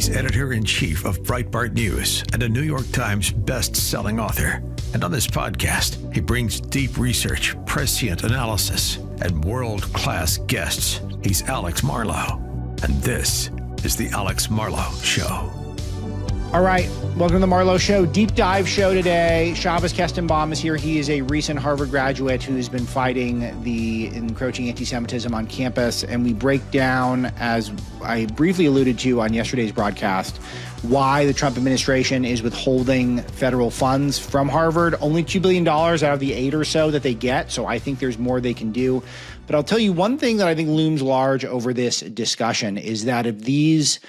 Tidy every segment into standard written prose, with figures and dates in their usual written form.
He's editor-in-chief of Breitbart News and a New York Times best-selling author. And on this podcast, he brings deep research, prescient analysis, and world-class guests. He's Alex Marlow, and this is the Alex Marlow Show. All right, welcome to the Marlow Show. Deep dive show today. Shabbos Kestenbaum is here. He is a recent Harvard graduate who's been fighting the encroaching anti-Semitism on campus. And we break down, as I briefly alluded to on yesterday's broadcast, why the Trump administration is withholding federal funds from Harvard. Only $2 billion out of the 8 or so that they get. So I think there's more they can do. But I'll tell you one thing that I think looms large over this discussion is that if these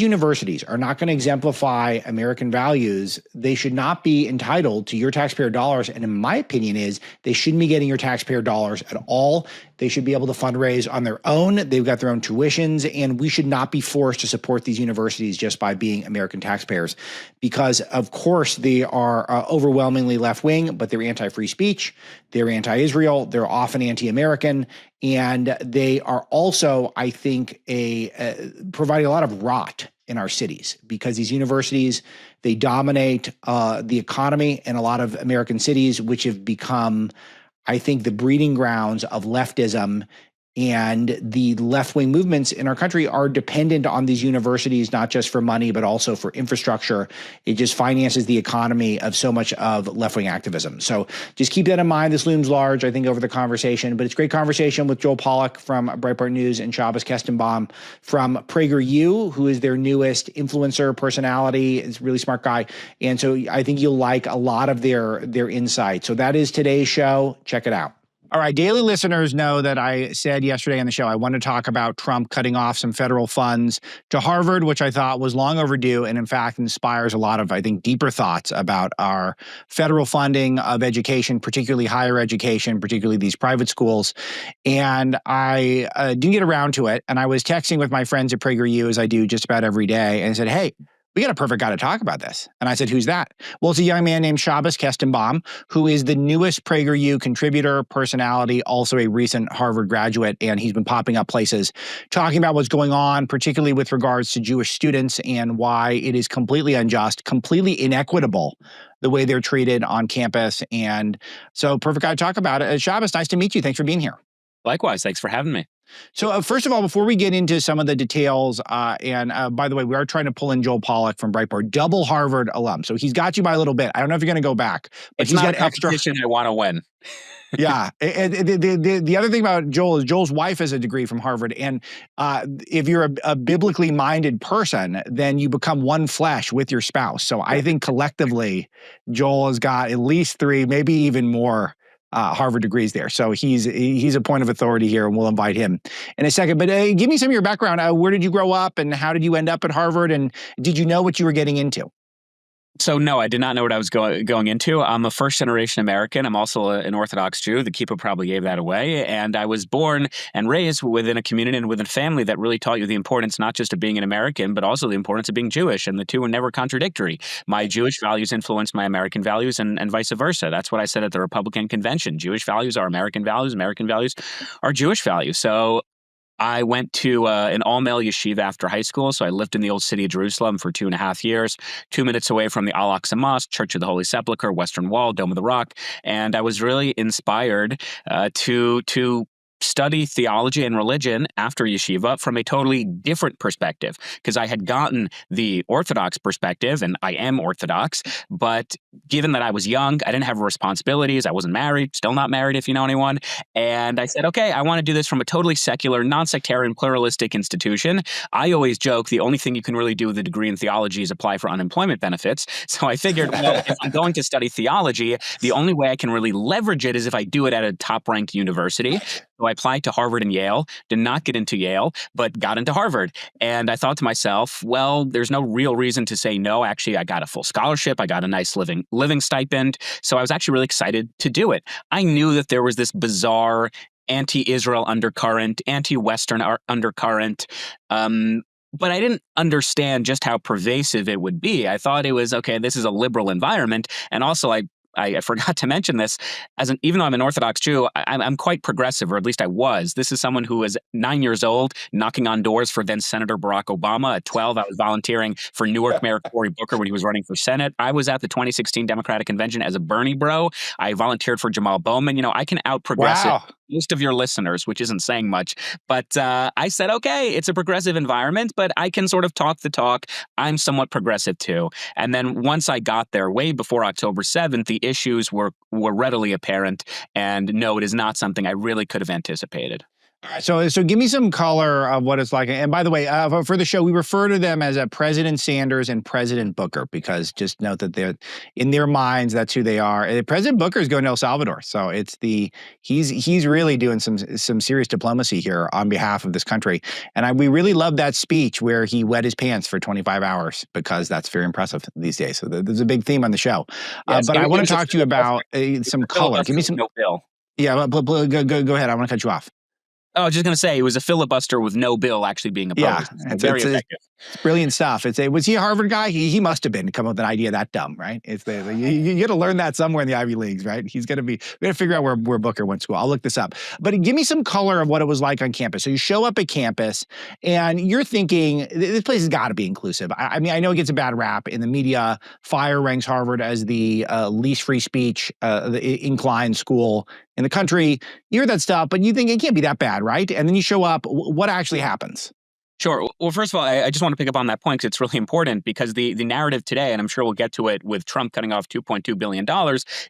universities are not going to exemplify American values, they should not be entitled to your taxpayer dollars. And in my opinion is they shouldn't be getting your taxpayer dollars at all. They should be able to fundraise on their own. They've got their own tuitions, and we should not be forced to support these universities just by being American taxpayers, because of course they are overwhelmingly left-wing, but they're anti-free speech, they're anti-Israel, they're often anti-American, and they are also, I think, providing a lot of rot in our cities, because these universities, they dominate the economy in a lot of American cities, which have become, I think, the breeding grounds of leftism. And the left-wing movements in our country are dependent on these universities, not just for money, but also for infrastructure. It just finances the economy of so much of left-wing activism. So just keep that in mind. This looms large, I think, over the conversation. But it's a great conversation with Joel Pollak from Breitbart News and Shabbos Kestenbaum from PragerU, who is their newest influencer personality. Is a really smart guy. And so I think you'll like a lot of their insight. So that is today's show. Check it out. All right, daily listeners know that I said yesterday on the show I want to talk about Trump cutting off some federal funds to Harvard, which I thought was long overdue and in fact inspires a lot of, I think, deeper thoughts about our federal funding of education, particularly higher education, particularly these private schools. And I didn't get around to it. And I was texting with my friends at PragerU, as I do just about every day, and I said, hey, we got a perfect guy to talk about this. And I said, who's that? Well, it's a young man named Shabbos Kestenbaum, who is the newest Prager U Contributor personality, also a recent Harvard graduate. And he's been popping up places talking about what's going on, particularly with regards to Jewish students and why it is completely unjust, completely inequitable, the way they're treated on campus. And so perfect guy to talk about it. Shabbos, nice to meet you. Thanks for being here. Likewise. Thanks for having me. So first of all, before we get into some of the details, and by the way, we are trying to pull in Joel Pollak from Breitbart, double Harvard alum. So he's got you by a little bit. I don't know if you're going to go back, but it's he's not got extra. I want to win. Yeah. And the other thing about Joel is Joel's wife has a degree from Harvard. And if you're a biblically minded person, then you become one flesh with your spouse. So I think collectively, Joel has got at least 3, maybe even more Harvard degrees there. So he's a point of authority here, and we'll invite him in a second. But give me some of your background. Where did you grow up, and how did you end up at Harvard? And did you know what you were getting into? So no, I did not know what I was going into. I'm a first-generation American. I'm also an Orthodox Jew. The Kippah probably gave that away. And I was born and raised within a community and within a family that really taught you the importance not just of being an American, but also the importance of being Jewish. And the two were never contradictory. My Jewish values influenced my American values and vice versa. That's what I said at the Republican convention. Jewish values are American values are Jewish values. So I went to an all-male yeshiva after high school, so I lived in the old city of Jerusalem for 2.5 years, 2 minutes away from the Al-Aqsa Mosque, Church of the Holy Sepulchre, Western Wall, Dome of the Rock, and I was really inspired to study theology and religion after yeshiva from a totally different perspective, because I had gotten the Orthodox perspective, and I am Orthodox, but given that I was young, I didn't have responsibilities, I wasn't married, still not married if you know anyone, and I said, okay, I want to do this from a totally secular, non-sectarian, pluralistic institution. I always joke the only thing you can really do with a degree in theology is apply for unemployment benefits, so I figured, well, if I'm going to study theology, the only way I can really leverage it is if I do it at a top-ranked university. So I applied to Harvard and Yale, did not get into Yale, but got into Harvard. And I thought to myself, well, there's no real reason to say no. Actually, I got a full scholarship. I got a nice living stipend. So I was actually really excited to do it. I knew that there was this bizarre anti-Israel undercurrent, anti-Western undercurrent, but I didn't understand just how pervasive it would be. I thought it was, okay, this is a liberal environment. And also, I forgot to mention this, even though I'm an Orthodox Jew, I'm quite progressive, or at least I was. This is someone who was 9 years old, knocking on doors for then Senator Barack Obama. At 12, I was volunteering for Newark Mayor Cory Booker when he was running for Senate. I was at the 2016 Democratic Convention as a Bernie bro. I volunteered for Jamal Bowman. I can out-progressive most of your listeners, which isn't saying much. But I said, okay, it's a progressive environment, but I can sort of talk the talk. I'm somewhat progressive too. And then once I got there, way before October 7th, the issues were readily apparent. And no, it is not something I really could have anticipated. All right, so give me some color of what it's like. And by the way, for the show, we refer to them as President Sanders and President Booker, because just note that they're in their minds, that's who they are. President Booker is going to El Salvador, so he's really doing some serious diplomacy here on behalf of this country. And we really love that speech where he wet his pants for 25 hours, because that's very impressive these days. So there's a big theme on the show. Yes, but I want to talk to you about some color. Give me some. No bill. Yeah, go ahead. I want to cut you off. Oh, I was just going to say, it was a filibuster with no bill actually being opposed. Yeah, it's very effective. It's brilliant stuff. Was he a Harvard guy? He must have been to come up with an idea that dumb, right? You got to learn that somewhere in the Ivy Leagues, right? We got to figure out where Booker went to school. I'll look this up. But give me some color of what it was like on campus. So you show up at campus and you're thinking, this place has got to be inclusive. I mean, I know it gets a bad rap in the media. Fire ranks Harvard as the least free speech, inclined school in the country. You hear that stuff, but you think it can't be that bad, right? And then you show up. What actually happens? Sure. Well, first of all, I just want to pick up on that point because it's really important, because the narrative today, and I'm sure we'll get to it with Trump cutting off $2.2 billion,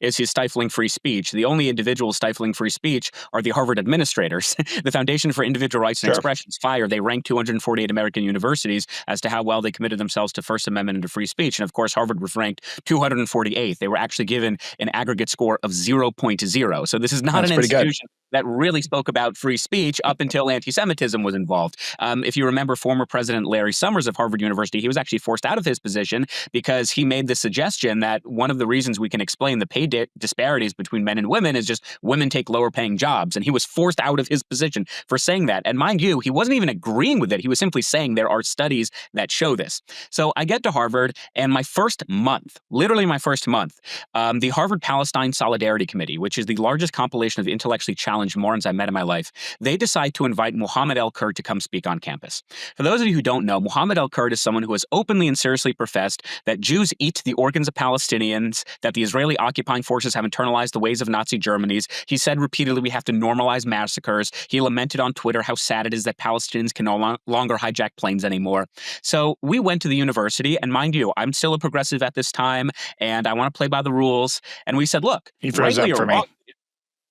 is he's stifling free speech. The only individuals stifling free speech are the Harvard administrators. The Foundation for Individual Rights and Expression's FIRE. They ranked 248 American universities as to how well they committed themselves to First Amendment and to free speech. And of course, Harvard was ranked 248th. They were actually given an aggregate score of 0.0. So this is not an institution that really spoke about free speech up until anti-Semitism was involved. If you remember former President Larry Summers of Harvard University, he was actually forced out of his position because he made the suggestion that one of the reasons we can explain the pay disparities between men and women is just women take lower paying jobs. And he was forced out of his position for saying that. And mind you, he wasn't even agreeing with it. He was simply saying there are studies that show this. So I get to Harvard, and my first month, literally my first month, the Harvard Palestine Solidarity Committee, which is the largest compilation of intellectually challenged morons I met in my life, they decide to invite Mohammed El-Kurd to come speak on campus. For those of you who don't know, Mohammed El-Kurd is someone who has openly and seriously professed that Jews eat the organs of Palestinians, that the Israeli occupying forces have internalized the ways of Nazi Germany. He said repeatedly we have to normalize massacres. He lamented on Twitter how sad it is that Palestinians can no longer hijack planes anymore. So we went to the university, and mind you, I'm still a progressive at this time, and I want to play by the rules. And we said, look,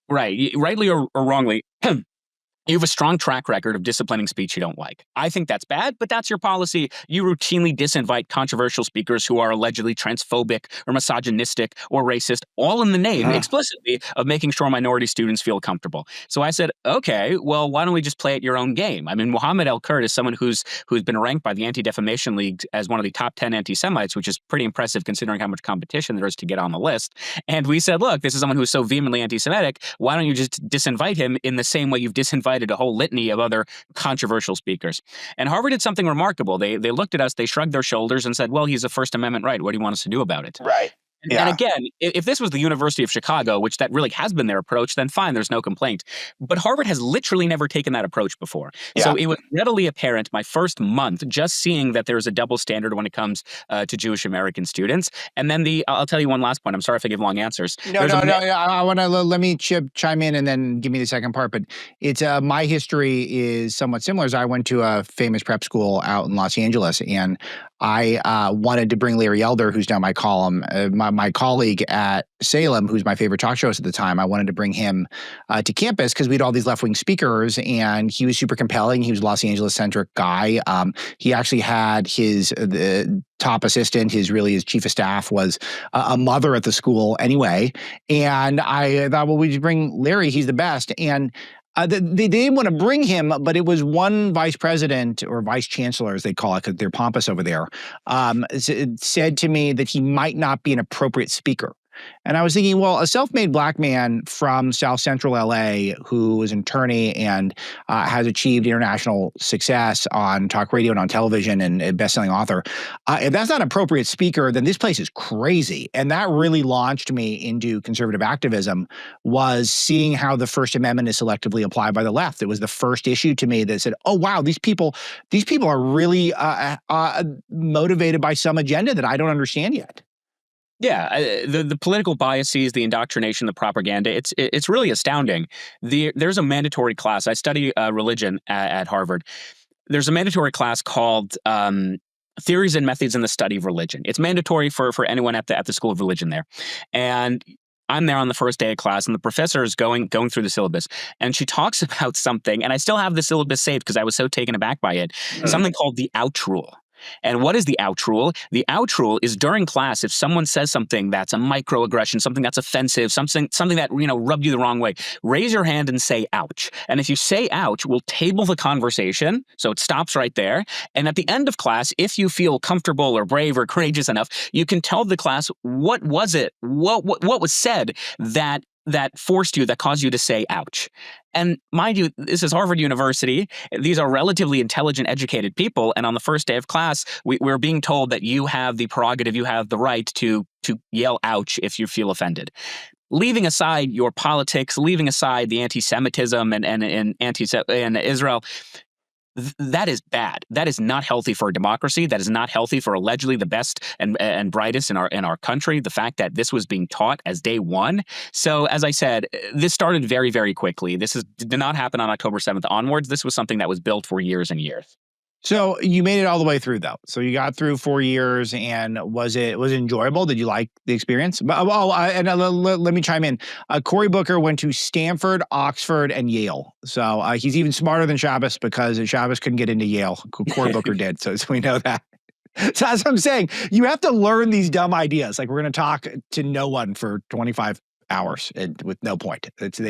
rightly or wrongly, you have a strong track record of disciplining speech you don't like. I think that's bad, but that's your policy. You routinely disinvite controversial speakers who are allegedly transphobic or misogynistic or racist, all in the name, explicitly, of making sure minority students feel comfortable. So I said, okay, well, why don't we just play at your own game? I mean, Mohammed El-Kurd is someone who's been ranked by the Anti-Defamation League as one of the top 10 anti-Semites, which is pretty impressive considering how much competition there is to get on the list. And we said, look, this is someone who's so vehemently anti-Semitic. Why don't you just disinvite him in the same way you've disinvited a whole litany of other controversial speakers? And Harvard did something remarkable. They looked at us, they shrugged their shoulders and said, well, he's a First Amendment right. What do you want us to do about it? Right. And again, if this was the University of Chicago, which that really has been their approach, then fine, there's no complaint. But Harvard has literally never taken that approach before. Yeah. So it was readily apparent my first month just seeing that there's a double standard when it comes to Jewish American students. And then I'll tell you one last point. I'm sorry if I give long answers. No. I want to let me chime in and then give me the second part. But it's my history is somewhat similar. As I went to a famous prep school out in Los Angeles, and I wanted to bring Larry Elder, who's now my colleague at Salem, who's my favorite talk show host at the time. I wanted to bring him to campus because we had all these left-wing speakers, and he was super compelling. He was a Los Angeles-centric guy. He actually had the top assistant, his chief of staff, was a mother at the school anyway. And I thought, well, we should bring Larry. He's the best. And they didn't want to bring him, but it was one vice president or vice chancellor, as they call it, because they're pompous over there, said to me that he might not be an appropriate speaker. And I was thinking, well, a self-made black man from South Central LA who is an attorney and has achieved international success on talk radio and on television and a best-selling author, if that's not an appropriate speaker, then this place is crazy. And that really launched me into conservative activism, was seeing how the First Amendment is selectively applied by the left. It was the first issue to me that said, oh, wow, these people are really motivated by some agenda that I don't understand yet. Yeah, the political biases, the indoctrination, the propaganda, it's really astounding. There's a mandatory class. I study religion at Harvard. There's a mandatory class called Theories and Methods in the Study of Religion. It's mandatory for anyone at the School of Religion there. And I'm there on the first day of class, and the professor is going through the syllabus, and she talks about something, and I still have the syllabus saved because I was so taken aback by it, something called the ouch rule. And what is the ouch rule? The ouch rule is during class, if someone says something that's a microaggression, something that's offensive, something that, rubbed you the wrong way, raise your hand and say ouch. And if you say ouch, we'll table the conversation, so it stops right there. And at the end of class, if you feel comfortable or brave or courageous enough, you can tell the class what was it, what was said that forced you, that caused you to say ouch. And mind you, this is Harvard University. These are relatively intelligent, educated people. And on the first day of class, we're being told that you have the prerogative, you have the right to yell ouch if you feel offended. Leaving aside your politics, leaving aside the anti-Semitism and Israel, that is bad. That is not healthy for a democracy. That is not healthy for allegedly the best and brightest in our country. The fact that this was being taught as day one. So as I said, this started very, very quickly. Did not happen on October 7th onwards. This was something that was built for years and years. So you made it all the way through, though. So you got through 4 years, and was it enjoyable? Did you like the experience? Let me chime in. Cory Booker went to Stanford, Oxford, and Yale. So he's even smarter than Shabbos because Shabbos couldn't get into Yale. Cory Booker did, so we know that. So as I'm saying, you have to learn these dumb ideas. Like, we're going to talk to no one for 25 hours and with no point. It's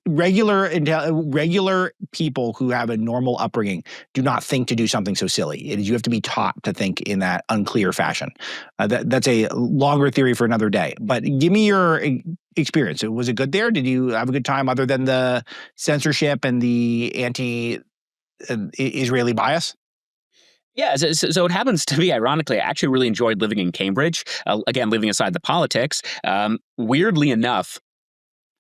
regular people who have a normal upbringing do not think to do something so silly. You have to be taught to think in that unclear fashion. That's a longer theory for another day. But give me your experience. Was it good there? Did you have a good time other than the censorship and the anti-Israeli bias? Yeah, so it happens to be, ironically, I actually really enjoyed living in Cambridge. Again, living aside the politics. Weirdly enough,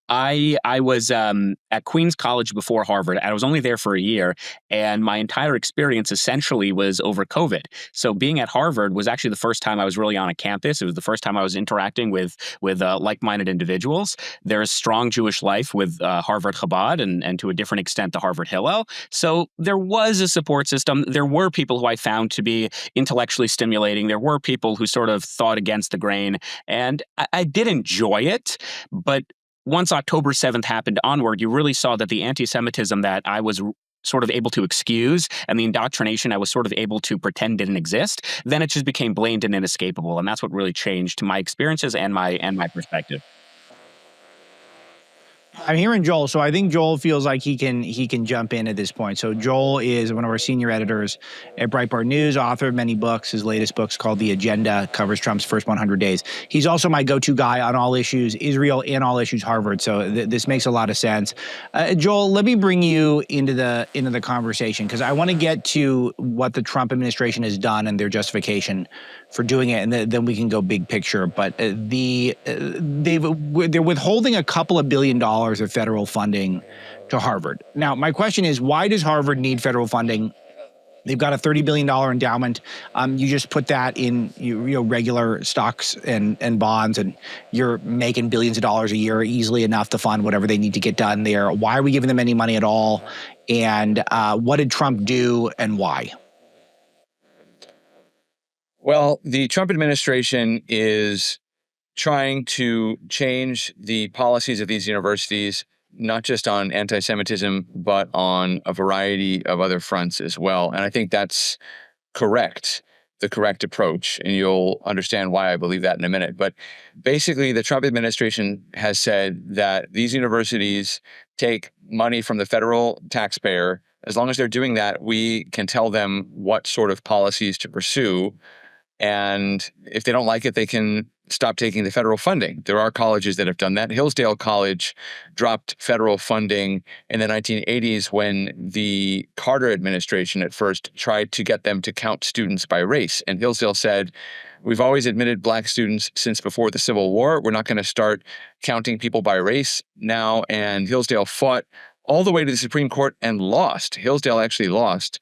I was at Queens College before Harvard. I was only there for a year, and my entire experience essentially was over COVID. So being at Harvard was actually the first time I was really on a campus. It was the first time I was interacting with like-minded individuals. There's strong Jewish life with Harvard Chabad and to a different extent the Harvard Hillel. So there was a support system. There were people who I found to be intellectually stimulating. There were people who sort of thought against the grain, and I did enjoy it, but once October 7th happened onward, you really saw that the anti-Semitism that I was sort of able to excuse and the indoctrination I was sort of able to pretend didn't exist, then it just became blatant and inescapable. And that's what really changed my experiences and my perspective. I'm hearing Joel, so I think Joel feels like he can jump in at this point. So Joel is one of our senior editors at Breitbart News, author of many books. His latest book's called The Agenda, covers Trump's first 100 days. He's also my go-to guy on all issues Israel and all issues Harvard. So this makes a lot of sense. Joel, let me bring you into the conversation because I want to get to what the Trump administration has done and their justification for doing it, and then we can go big picture. But they're withholding a couple of $1 billion of federal funding to Harvard. Now, my question is, why does Harvard need federal funding? They've got a $30 billion endowment. You just put that in regular stocks and bonds, and you're making billions of dollars a year, easily enough to fund whatever they need to get done there. Why are we giving them any money at all? And what did Trump do and why? Well, the Trump administration is trying to change the policies of these universities, not just on anti-Semitism, but on a variety of other fronts as well. And I think that's correct, the correct approach. And you'll understand why I believe that in a minute. But basically, the Trump administration has said that these universities take money from the federal taxpayer. As long as they're doing that, we can tell them what sort of policies to pursue. And if they don't like it, they can stop taking the federal funding. There are colleges that have done that. Hillsdale College dropped federal funding in the 1980s when the Carter administration at first tried to get them to count students by race. And Hillsdale said, we've always admitted Black students since before the Civil War. We're not going to start counting people by race now. And Hillsdale fought all the way to the Supreme Court and lost. Hillsdale actually lost.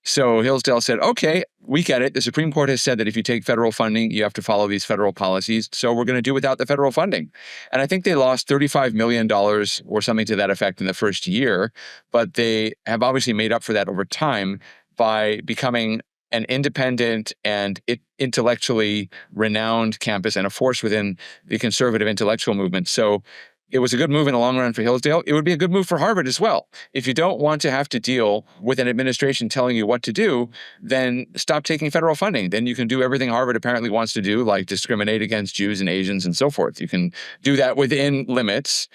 So Hillsdale said, okay, we get it. The Supreme Court has said that if you take federal funding, you have to follow these federal policies. So we're going to do without the federal funding. And I think they lost $35 million or something to that effect in the first year. But they have obviously made up for that over time by becoming an independent and intellectually renowned campus and a force within the conservative intellectual movement. So it was a good move in the long run for Hillsdale. It would be a good move for Harvard as well. If you don't want to have to deal with an administration telling you what to do, then stop taking federal funding. Then you can do everything Harvard apparently wants to do, like discriminate against Jews and Asians and so forth. You can do that within limits,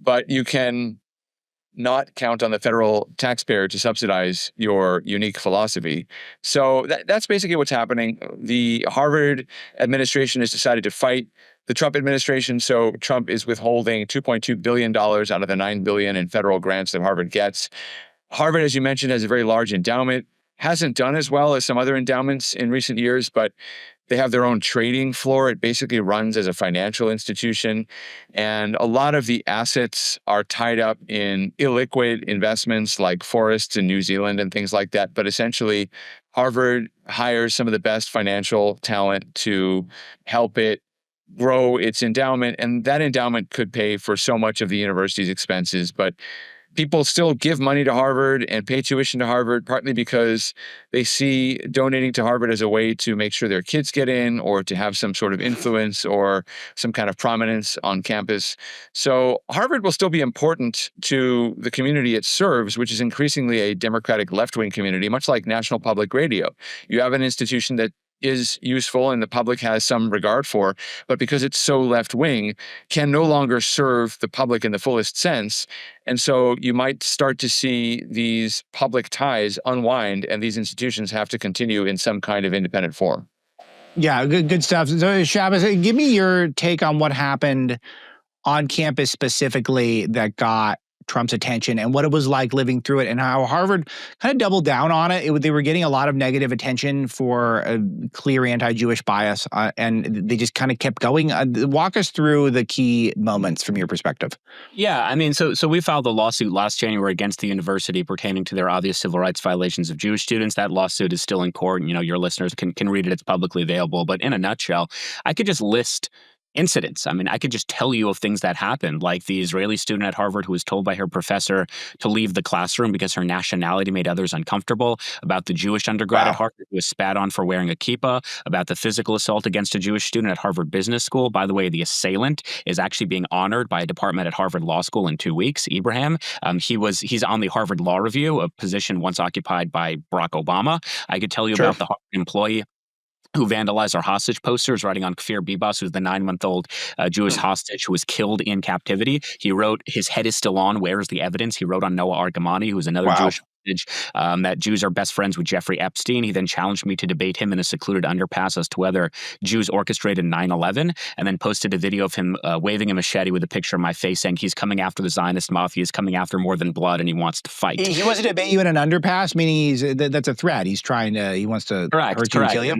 but you can not count on the federal taxpayer to subsidize your unique philosophy. So that's basically what's happening. The Harvard administration has decided to fight the Trump administration. So Trump is withholding $2.2 billion out of the $9 billion in federal grants that Harvard gets. Harvard, as you mentioned, has a very large endowment. Hasn't done as well as some other endowments in recent years, but they have their own trading floor. It basically runs as a financial institution. And a lot of the assets are tied up in illiquid investments like forests in New Zealand and things like that. But essentially, Harvard hires some of the best financial talent to help it grow its endowment. And that endowment could pay for so much of the university's expenses. But people still give money to Harvard and pay tuition to Harvard, partly because they see donating to Harvard as a way to make sure their kids get in or to have some sort of influence or some kind of prominence on campus. So Harvard will still be important to the community it serves, which is increasingly a Democratic left-wing community, much like National Public Radio. You have an institution that is useful and the public has some regard for, but because it's so left-wing, can no longer serve the public in the fullest sense. And so you might start to see these public ties unwind and these institutions have to continue in some kind of independent form. Yeah, good stuff. So Shabbos, give me your take on what happened on campus specifically that got Trump's attention and what it was like living through it and how Harvard kind of doubled down on it. They were getting a lot of negative attention for a clear anti-Jewish bias, and they just kind of kept going. Walk us through the key moments from your perspective. Yeah, I mean, so we filed a lawsuit last January against the university pertaining to their obvious civil rights violations of Jewish students. That lawsuit is still in court. You know, your listeners can read it. It's publicly available. But in a nutshell, I could just list incidents. I mean, I could just tell you of things that happened, like the Israeli student at Harvard who was told by her professor to leave the classroom because her nationality made others uncomfortable, about the Jewish undergrad at Harvard who was spat on for wearing a kippah, about the physical assault against a Jewish student at Harvard Business School. By the way, the assailant is actually being honored by a department at Harvard Law School in 2 weeks, Ibrahim. He's on the Harvard Law Review, a position once occupied by Barack Obama. I could tell you about the Harvard employee who vandalized our hostage posters, writing on Kfir Bibas, who's the 9-month-old Jewish hostage who was killed in captivity. He wrote, "His head is still on. Where's the evidence?" He wrote on Noah Argamani, who's another Jewish hostage, that Jews are best friends with Jeffrey Epstein. He then challenged me to debate him in a secluded underpass as to whether Jews orchestrated 9/11, and then posted a video of him waving a machete with a picture of my face saying he's coming after the Zionist mafia, he's coming after more than blood, and he wants to fight. He wants to debate you in an underpass, meaning that's a threat. He wants to hurt you and kill you?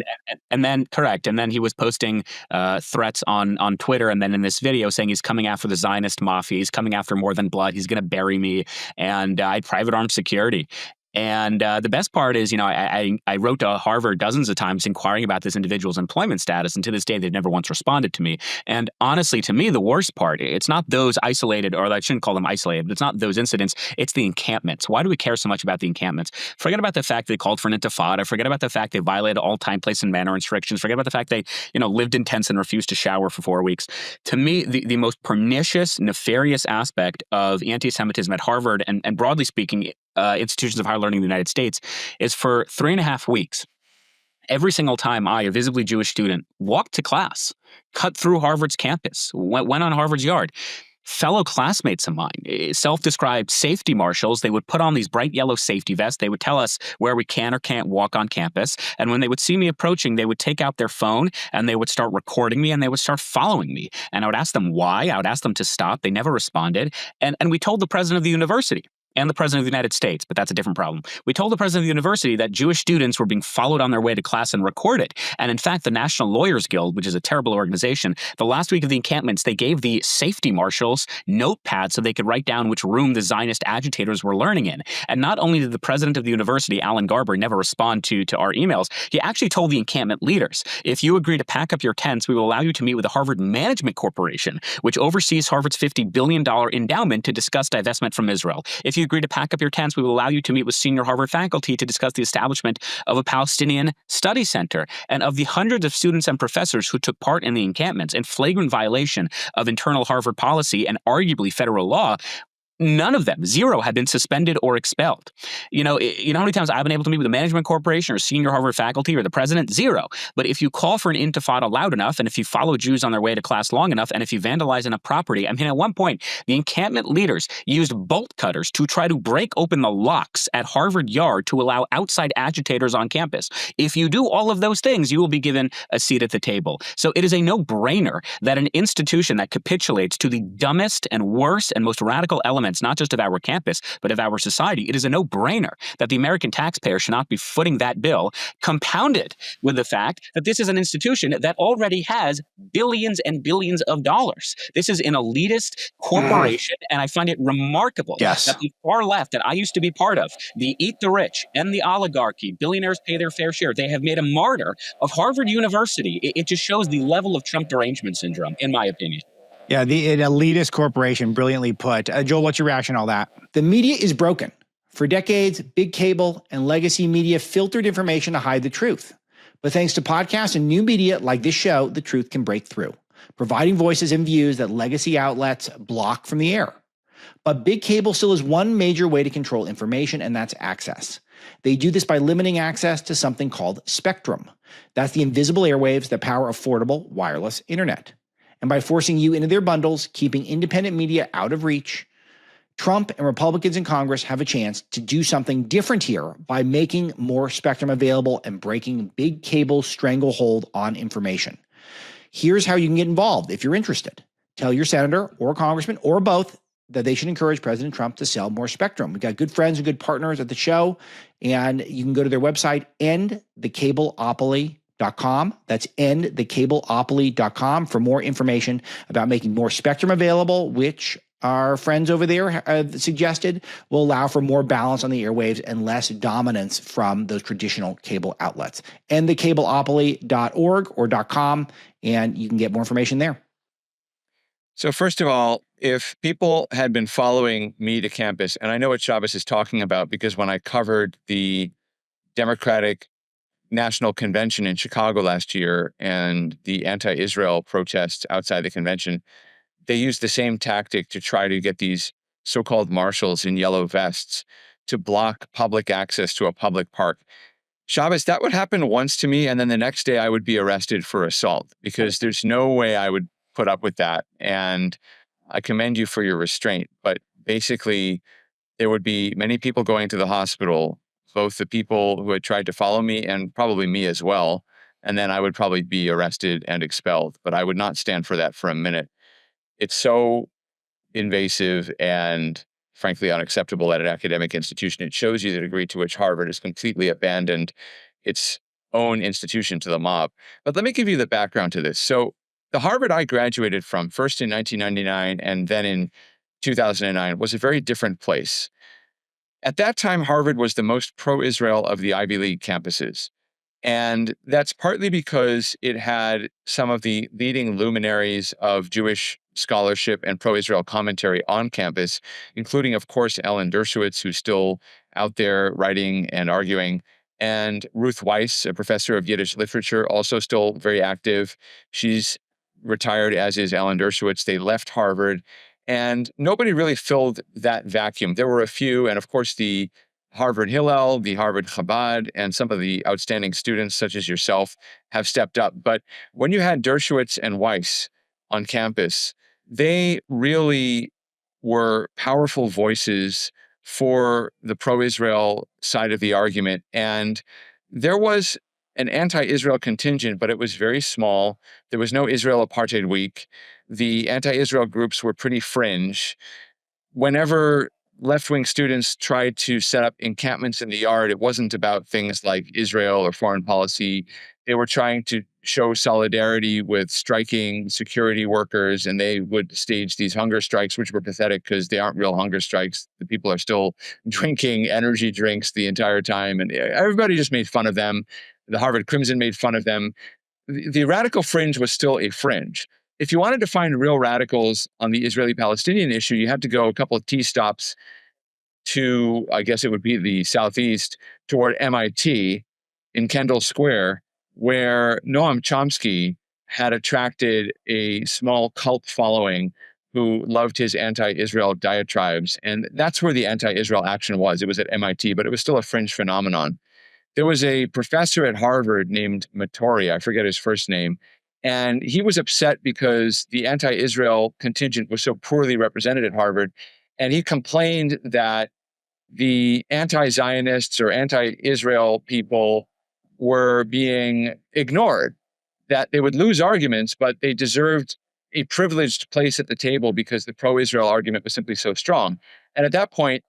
And then he was posting threats on Twitter, and then in this video saying he's coming after the Zionist mafia, he's coming after more than blood, he's going to bury me, and I had private armed security. And the best part is, I wrote to Harvard dozens of times inquiring about this individual's employment status, and to this day, they've never once responded to me. And honestly, to me, the worst part, it's not those isolated, or I shouldn't call them isolated, but it's not those incidents, it's the encampments. Why do we care so much about the encampments? Forget about the fact they called for an intifada. Forget about the fact they violated all time, place, and manner restrictions. Forget about the fact they, lived in tents and refused to shower for 4 weeks. To me, the most pernicious, nefarious aspect of anti-Semitism at Harvard, and broadly speaking, institutions of higher learning in the United States, is for 3.5 weeks, every single time I, a visibly Jewish student, walked to class, cut through Harvard's campus, went on Harvard's yard, fellow classmates of mine, self-described safety marshals. They would put on these bright yellow safety vests. They would tell us where we can or can't walk on campus. And when they would see me approaching, they would take out their phone and they would start recording me and they would start following me. And I would ask them why. I would ask them to stop. They never responded. And we told the president of the university and the president of the United States, but that's a different problem. We told the president of the university that Jewish students were being followed on their way to class and recorded. And in fact, the National Lawyers Guild, which is a terrible organization, the last week of the encampments, they gave the safety marshals notepads so they could write down which room the Zionist agitators were learning in. And not only did the president of the university, Alan Garber, never respond to our emails, he actually told the encampment leaders, if you agree to pack up your tents, we will allow you to meet with the Harvard Management Corporation, which oversees Harvard's $50 billion endowment to discuss divestment from Israel. If you agree to pack up your tents, we will allow you to meet with senior Harvard faculty to discuss the establishment of a Palestinian study center. And of the hundreds of students and professors who took part in the encampments in flagrant violation of internal Harvard policy and arguably federal law, none of them, zero, had been suspended or expelled. You know how many times I've been able to meet with the management corporation or senior Harvard faculty or the president? Zero. But if you call for an intifada loud enough, and if you follow Jews on their way to class long enough, and if you vandalize enough property, I mean, at one point, the encampment leaders used bolt cutters to try to break open the locks at Harvard Yard to allow outside agitators on campus. If you do all of those things, you will be given a seat at the table. So it is a no-brainer that an institution that capitulates to the dumbest and worst and most radical elements, not just of our campus, but of our society, it is a no-brainer that the American taxpayer should not be footing that bill, compounded with the fact that this is an institution that already has billions and billions of dollars. This is an elitist corporation, and I find it remarkable that the far left that I used to be part of, the eat the rich and the oligarchy, billionaires pay their fair share, they have made a martyr of Harvard University. It just shows the level of Trump derangement syndrome, in my opinion. Yeah, an elitist corporation, brilliantly put. Joel, what's your reaction to all that? The media is broken. For decades, big cable and legacy media filtered information to hide the truth. But thanks to podcasts and new media like this show, the truth can break through, providing voices and views that legacy outlets block from the air. But big cable still is one major way to control information, and that's access. They do this by limiting access to something called spectrum. That's the invisible airwaves that power affordable wireless internet. And by forcing you into their bundles, keeping independent media out of reach, Trump and Republicans in Congress have a chance to do something different here by making more spectrum available and breaking big cable's stranglehold on information. Here's how you can get involved if you're interested. Tell your senator or congressman or both that they should encourage President Trump to sell more spectrum. We've got good friends and good partners at the show, and you can go to their website, endthecableopoly.com. That's endthecableopoly.com for more information about making more spectrum available, which our friends over there have suggested will allow for more balance on the airwaves and less dominance from those traditional cable outlets. endthecableopoly.org or .com, and you can get more information there. So first of all, if people had been following me to campus, and I know what Shabbos is talking about because when I covered the Democratic National Convention in Chicago last year and the anti-Israel protests outside the convention, they used the same tactic to try to get these so-called marshals in yellow vests to block public access to a public park. Shabbos, that would happen once to me, and then the next day I would be arrested for assault because there's no way I would put up with that. And I commend you for your restraint. But basically, there would be many people going to the hospital, both the people who had tried to follow me and probably me as well. And then I would probably be arrested and expelled. But I would not stand for that for a minute. It's so invasive and frankly unacceptable at an academic institution. It shows you the degree to which Harvard has completely abandoned its own institution to the mob. But let me give you the background to this. So the Harvard I graduated from, first in 1999 and then in 2009, was a very different place. At that time, Harvard was the most pro-Israel of the Ivy League campuses. And that's partly because it had some of the leading luminaries of Jewish scholarship and pro-Israel commentary on campus, including, of course, Ellen Dershowitz, who's still out there writing and arguing, and Ruth Weiss, a professor of Yiddish literature, also still very active. She's retired, as is Ellen Dershowitz. They left Harvard, and nobody really filled that vacuum. There were a few, and of course, the Harvard Hillel, the Harvard Chabad, and some of the outstanding students, such as yourself, have stepped up. But when you had Dershowitz and Weiss on campus, they really were powerful voices for the pro-Israel side of the argument. And there was an anti-Israel contingent, but it was very small. There was no Israel Apartheid Week. The anti-Israel groups were pretty fringe. Whenever left-wing students tried to set up encampments in the yard, it wasn't about things like Israel or foreign policy. They were trying to show solidarity with striking security workers, and they would stage these hunger strikes, which were pathetic because they aren't real hunger strikes. The people are still drinking energy drinks the entire time, and everybody just made fun of them. The Harvard Crimson made fun of them. The radical fringe was still a fringe. If you wanted to find real radicals on the Israeli-Palestinian issue, you had to go a couple of T stops to, I guess it would be the southeast, toward MIT in Kendall Square, where Noam Chomsky had attracted a small cult following who loved his anti-Israel diatribes. And that's where the anti-Israel action was. It was at MIT, but it was still a fringe phenomenon. There was a professor at Harvard named Mattori, I forget his first name, and he was upset because the anti-Israel contingent was so poorly represented at Harvard. And he complained that the anti-Zionists or anti-Israel people were being ignored, that they would lose arguments, but they deserved a privileged place at the table because the pro-Israel argument was simply so strong. And at that point,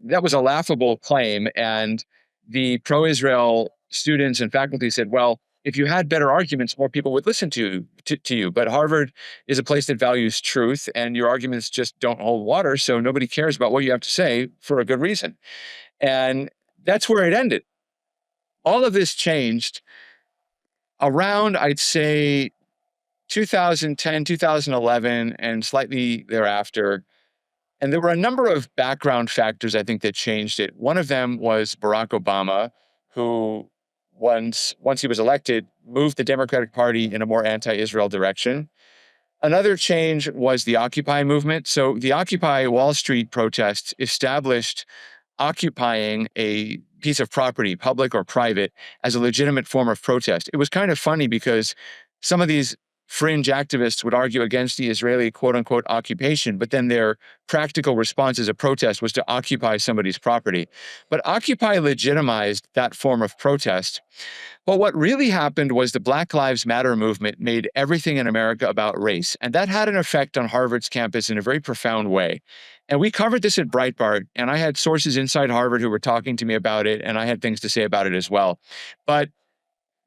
that was a laughable claim. And the pro-Israel students and faculty said, well, if you had better arguments, more people would listen to you. But Harvard is a place that values truth, and your arguments just don't hold water. So nobody cares about what you have to say for a good reason. And that's where it ended. All of this changed around, I'd say, 2010, 2011, and slightly thereafter. And there were a number of background factors, I think, that changed it. One of them was Barack Obama, who once he was elected, moved the Democratic Party in a more anti-Israel direction. Another change was the Occupy movement. So the Occupy Wall Street protests established occupying a piece of property, public or private, as a legitimate form of protest. It was kind of funny because some of these fringe activists would argue against the Israeli quote-unquote occupation, but then their practical response as a protest was to occupy somebody's property. But Occupy legitimized that form of protest. But what really happened was the Black Lives Matter movement made everything in America about race, and that had an effect on Harvard's campus in a very profound way. And we covered this at Breitbart, and I had sources inside Harvard who were talking to me about it, and I had things to say about it as well. But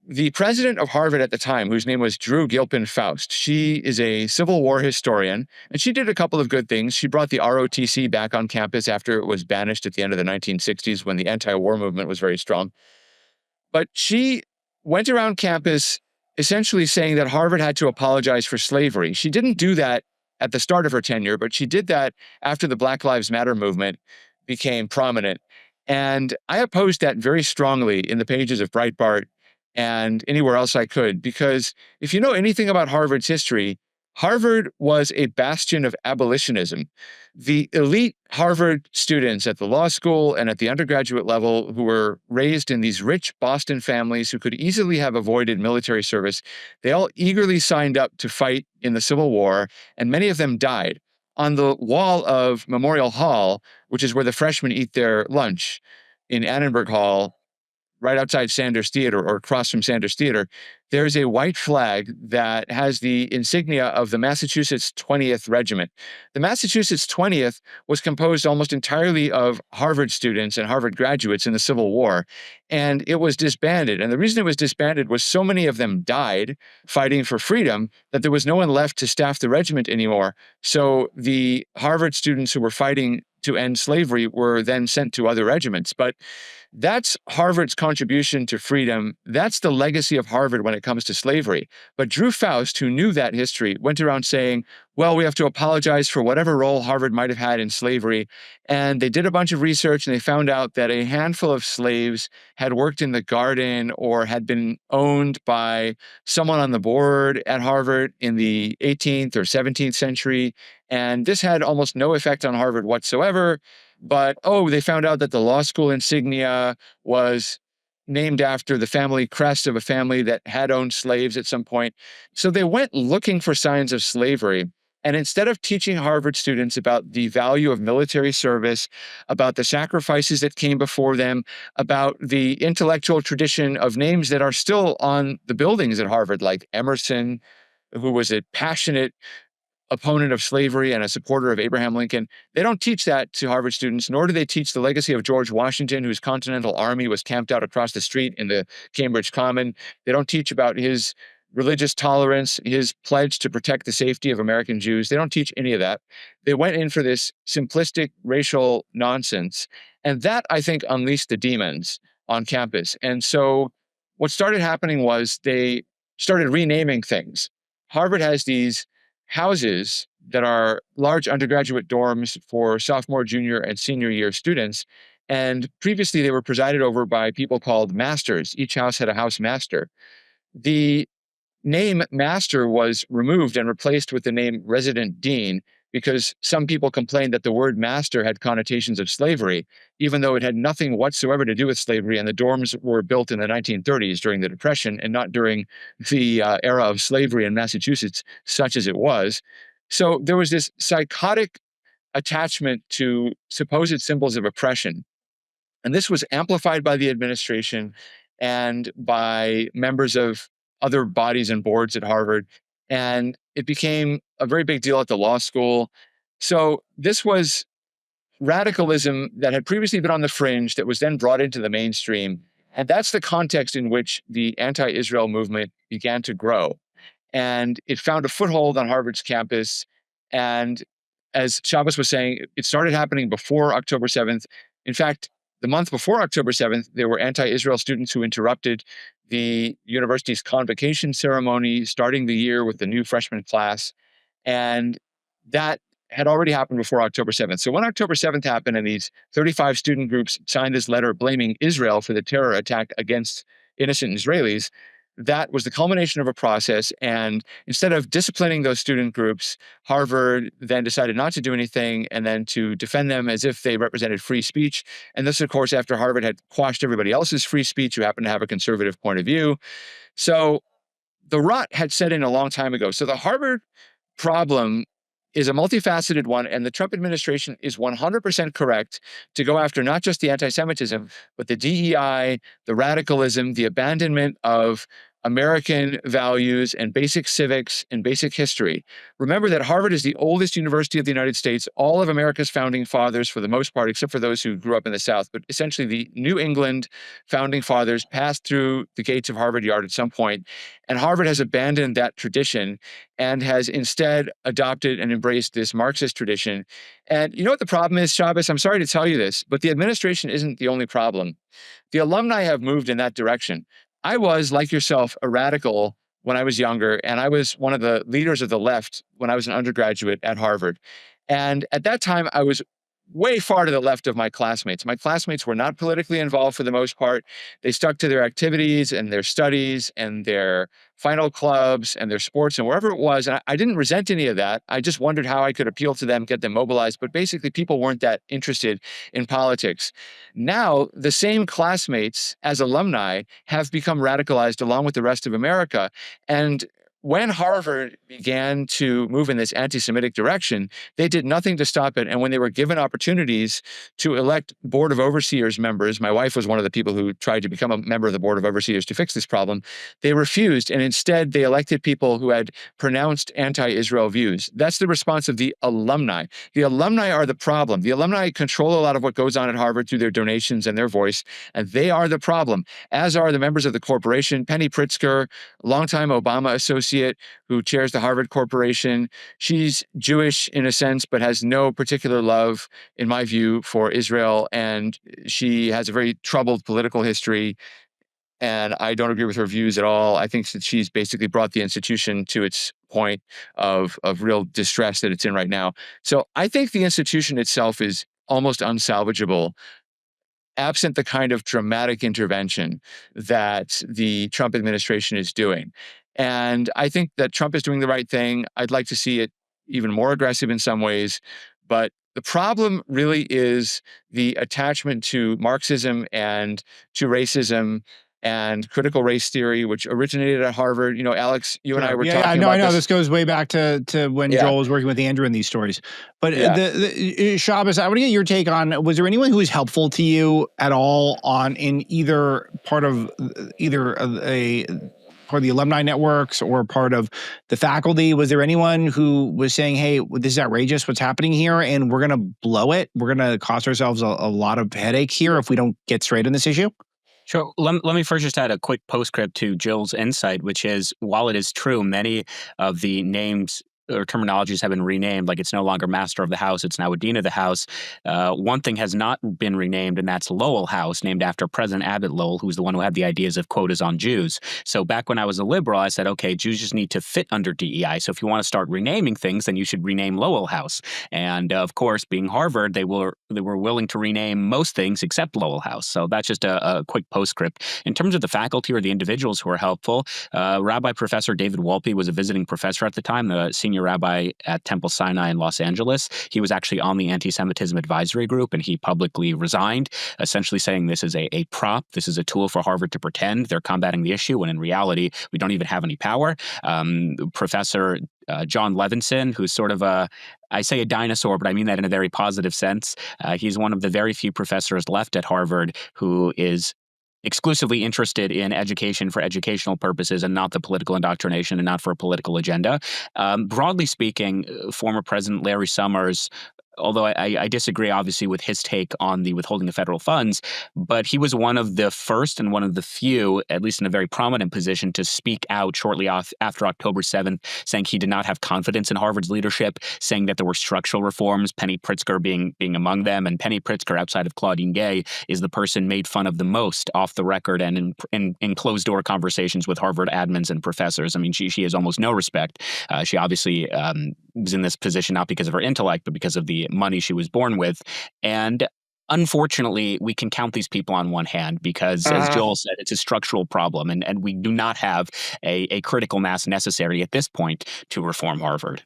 the president of Harvard at the time, whose name was Drew Gilpin Faust, she is a Civil War historian, and she did a couple of good things. She brought the ROTC back on campus after it was banished at the end of the 1960s when the anti-war movement was very strong. But she went around campus essentially saying that Harvard had to apologize for slavery. She didn't do that at the start of her tenure, but she did that after the Black Lives Matter movement became prominent. And I opposed that very strongly in the pages of Breitbart and anywhere else I could, because if you know anything about Harvard's history, Harvard was a bastion of abolitionism. The elite Harvard students at the law school and at the undergraduate level who were raised in these rich Boston families who could easily have avoided military service, they all eagerly signed up to fight in the Civil War, and many of them died. On the wall of Memorial Hall, which is where the freshmen eat their lunch in Annenberg Hall, right outside Sanders Theater or across from Sanders Theater, there's a white flag that has the insignia of the Massachusetts 20th Regiment. The Massachusetts 20th was composed almost entirely of Harvard students and Harvard graduates in the Civil War, and it was disbanded. And the reason it was disbanded was so many of them died fighting for freedom that there was no one left to staff the regiment anymore. So the Harvard students who were fighting to end slavery were then sent to other regiments. But that's Harvard's contribution to freedom. That's the legacy of Harvard when it comes to slavery. But Drew Faust, who knew that history, went around saying, well, we have to apologize for whatever role Harvard might have had in slavery. And they did a bunch of research and they found out that a handful of slaves had worked in the garden or had been owned by someone on the board at Harvard in the 18th or 17th century. And this had almost no effect on Harvard whatsoever. But, they found out that the law school insignia was named after the family crest of a family that had owned slaves at some point. So they went looking for signs of slavery. And instead of teaching Harvard students about the value of military service, about the sacrifices that came before them, about the intellectual tradition of names that are still on the buildings at Harvard, like Emerson, who was a passionate opponent of slavery and a supporter of Abraham Lincoln. They don't teach that to Harvard students, nor do they teach the legacy of George Washington, whose Continental Army was camped out across the street in the Cambridge Common. They don't teach about his religious tolerance, his pledge to protect the safety of American Jews. They don't teach any of that. They went in for this simplistic racial nonsense. And that, I think, unleashed the demons on campus. And so what started happening was they started renaming things. Harvard has these houses that are large undergraduate dorms for sophomore, junior, and senior year students. And previously, they were presided over by people called masters. Each house had a house master. The name master was removed and replaced with the name resident dean because some people complained that the word master had connotations of slavery, even though it had nothing whatsoever to do with slavery. And the dorms were built in the 1930s during the Depression and not during the era of slavery in Massachusetts, such as it was. So there was this psychotic attachment to supposed symbols of oppression. And this was amplified by the administration and by members of other bodies and boards at Harvard. And it became a very big deal at the law school. So this was radicalism that had previously been on the fringe that was then brought into the mainstream. And that's the context in which the anti-Israel movement began to grow. And it found a foothold on Harvard's campus. And as Shabbos was saying, it started happening before October 7th. In fact, the month before October 7th, there were anti-Israel students who interrupted the university's convocation ceremony, starting the year with the new freshman class. And that had already happened before October 7th. So when October 7th happened and these 35 student groups signed this letter blaming Israel for the terror attack against innocent Israelis, that was the culmination of a process. And instead of disciplining those student groups, Harvard then decided not to do anything and then to defend them as if they represented free speech. And this, of course, after Harvard had quashed everybody else's free speech who happened to have a conservative point of view. So the rot had set in a long time ago. So the Harvard problem is a multifaceted one, and the Trump administration is 100% correct to go after not just the anti-Semitism, but the DEI, the radicalism, the abandonment of American values and basic civics and basic history. Remember that Harvard is the oldest university of the United States. All of America's founding fathers, for the most part, except for those who grew up in the South, but essentially the New England founding fathers passed through the gates of Harvard Yard at some point. And Harvard has abandoned that tradition and has instead adopted and embraced this Marxist tradition. And you know what the problem is, Shabbos? I'm sorry to tell you this, but the administration isn't the only problem. The alumni have moved in that direction. I was, like yourself, a radical when I was younger, and I was one of the leaders of the left when I was an undergraduate at Harvard. And at that time, I was way far to the left of my classmates. My classmates were not politically involved for the most part. They stuck to their activities and their studies and their final clubs and their sports and wherever it was. And I didn't resent any of that. I just wondered how I could appeal to them, get them mobilized. But basically, people weren't that interested in politics. Now, the same classmates as alumni have become radicalized along with the rest of America. And when Harvard began to move in this anti-Semitic direction, they did nothing to stop it. And when they were given opportunities to elect Board of Overseers members, my wife was one of the people who tried to become a member of the Board of Overseers to fix this problem, they refused. And instead, they elected people who had pronounced anti-Israel views. That's the response of the alumni. The alumni are the problem. The alumni control a lot of what goes on at Harvard through their donations and their voice, and they are the problem, as are the members of the corporation. Penny Pritzker, longtime Obama associate, who chairs the Harvard Corporation. She's Jewish in a sense, but has no particular love, in my view, for Israel. And she has a very troubled political history. And I don't agree with her views at all. I think that she's basically brought the institution to its point of real distress that it's in right now. So I think the institution itself is almost unsalvageable, absent the kind of dramatic intervention that the Trump administration is doing. And I think that Trump is doing the right thing. I'd like to see it even more aggressive in some ways. But the problem really is the attachment to Marxism and to racism and critical race theory, which originated at Harvard. You know, Alex, you and I were I talking know, about I know. this. This goes way back to when Joel was working with Andrew in these stories. But the Shabbos, I want to get your take on, was there anyone who was helpful to you at all in either part of part of the alumni networks or part of the faculty? Was there anyone who was saying, hey, this is outrageous what's happening here, and we're going to blow it? We're going to cost ourselves a lot of headache here if we don't get straight on this issue? Sure. Let me first just add a quick postscript to Jill's insight, which is, while it is true, many of the names or terminologies have been renamed, like it's no longer Master of the House, it's now a Dean of the House. One thing has not been renamed, and that's Lowell House, named after President Abbott Lowell, who's the one who had the ideas of quotas on Jews. So back when I was a liberal, I said, okay, Jews just need to fit under DEI. So if you want to start renaming things, then you should rename Lowell House. And of course, being Harvard, they were willing to rename most things except Lowell House. So that's just a quick postscript. In terms of the faculty or the individuals who are helpful, Rabbi Professor David Wolpe was a visiting professor at the time, the senior rabbi at Temple Sinai in Los Angeles. He was actually on the anti-Semitism advisory group, and he publicly resigned, essentially saying this is a prop. This is a tool for Harvard to pretend they're combating the issue, when in reality, we don't even have any power. Professor John Levinson, who's sort of I say a dinosaur, but I mean that in a very positive sense. He's one of the very few professors left at Harvard who is exclusively interested in education for educational purposes and not the political indoctrination and not for a political agenda. Broadly speaking, former President Larry Summers, although I disagree, obviously, with his take on the withholding of federal funds, but he was one of the first and one of the few, at least in a very prominent position, to speak out shortly after October 7th, saying he did not have confidence in Harvard's leadership, saying that there were structural reforms, Penny Pritzker being among them. And Penny Pritzker, outside of Claudine Gay, is the person made fun of the most off the record and in closed-door conversations with Harvard admins and professors. I mean, she has almost no respect. She obviously was in this position not because of her intellect, but because of the money she was born with. And unfortunately, we can count these people on one hand because, as Joel said, it's a structural problem, and we do not have a critical mass necessary at this point to reform Harvard.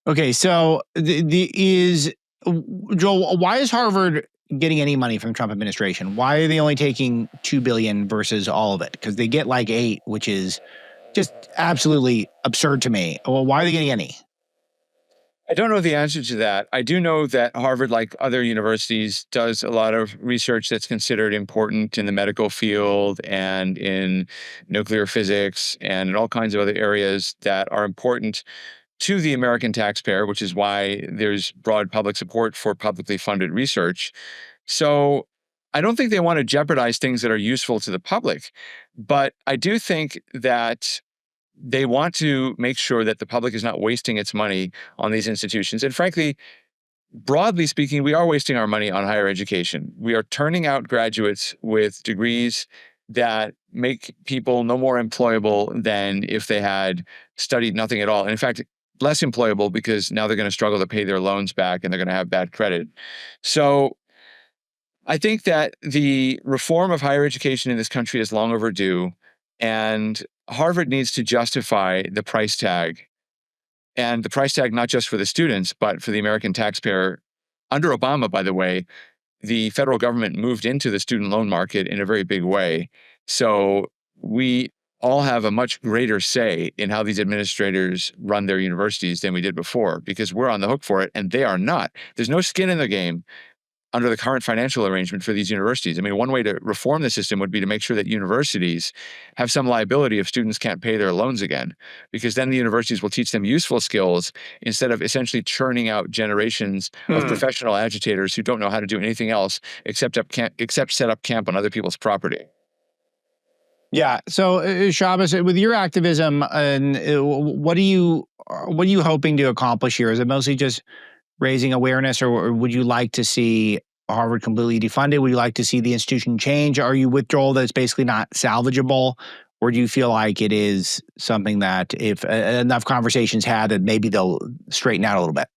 Okay, so Joel, why is Harvard getting any money from the Trump administration? Why are they only taking $2 billion versus all of it? Because they get like $8 billion, which is just absolutely absurd to me. Well, why are they getting any? I don't know the answer to that. I do know that Harvard, like other universities, does a lot of research that's considered important in the medical field and in nuclear physics and in all kinds of other areas that are important to the American taxpayer, which is why there's broad public support for publicly funded research. So I don't think they want to jeopardize things that are useful to the public, but I do think that they want to make sure that the public is not wasting its money on these institutions. And frankly, broadly speaking, we are wasting our money on higher education. We are turning out graduates with degrees that make people no more employable than if they had studied nothing at all. And in fact, less employable because now they're going to struggle to pay their loans back and they're going to have bad credit. So I think that the reform of higher education in this country is long overdue, and Harvard needs to justify the price tag, and the price tag not just for the students, but for the American taxpayer. Under Obama, by the way, the federal government moved into the student loan market in a very big way. So we all have a much greater say in how these administrators run their universities than we did before, because we're on the hook for it and they are not. There's no skin in the game under the current financial arrangement for these universities. I mean, one way to reform the system would be to make sure that universities have some liability if students can't pay their loans again, because then the universities will teach them useful skills instead of essentially churning out generations of professional agitators who don't know how to do anything else except set up camp on other people's property. Yeah. So, Shabbos, with your activism, and what are you hoping to accomplish here? Is it mostly just raising awareness, or would you like to see Harvard completely defunded? Would you like to see the institution change? Are you with Joel that it's basically not salvageable? Or do you feel like it is something that if enough conversations had, that maybe they'll straighten out a little bit?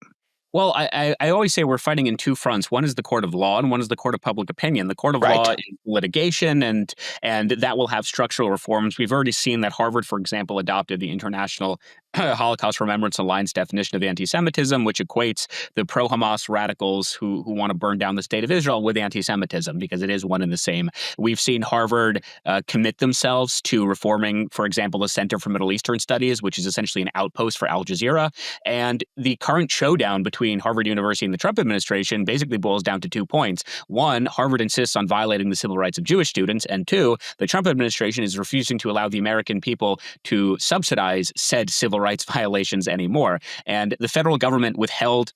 Well, I always say we're fighting in two fronts. One is the court of law, and one is the court of public opinion. The court of law is litigation, and that will have structural reforms. We've already seen that Harvard, for example, adopted the International Holocaust Remembrance Alliance definition of anti-Semitism, which equates the pro-Hamas radicals who want to burn down the state of Israel with anti-Semitism, because it is one and the same. We've seen Harvard commit themselves to reforming, for example, the Center for Middle Eastern Studies, which is essentially an outpost for Al Jazeera. And the current showdown between Harvard University and the Trump administration basically boils down to 2 points. One, Harvard insists on violating the civil rights of Jewish students. And two, the Trump administration is refusing to allow the American people to subsidize said civil rights violations anymore. And the federal government withheld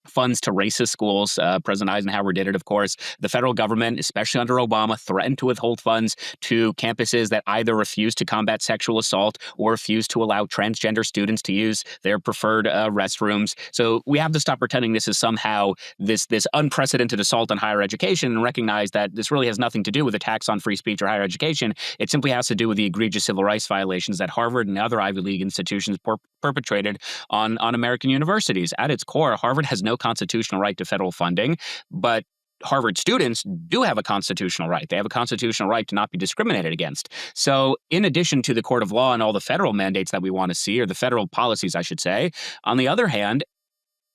funds to racist schools. President Eisenhower did it, of course. The federal government, especially under Obama, threatened to withhold funds to campuses that either refused to combat sexual assault or refused to allow transgender students to use their preferred restrooms. So we have to stop pretending this is somehow this unprecedented assault on higher education and recognize that this really has nothing to do with attacks on free speech or higher education. It simply has to do with the egregious civil rights violations that Harvard and other Ivy League institutions perpetrated on American universities. At its core, Harvard has no constitutional right to federal funding, but Harvard students do have a constitutional right. They have a constitutional right to not be discriminated against. So in addition to the court of law and all the federal mandates that we want to see, or the federal policies, I should say, on the other hand,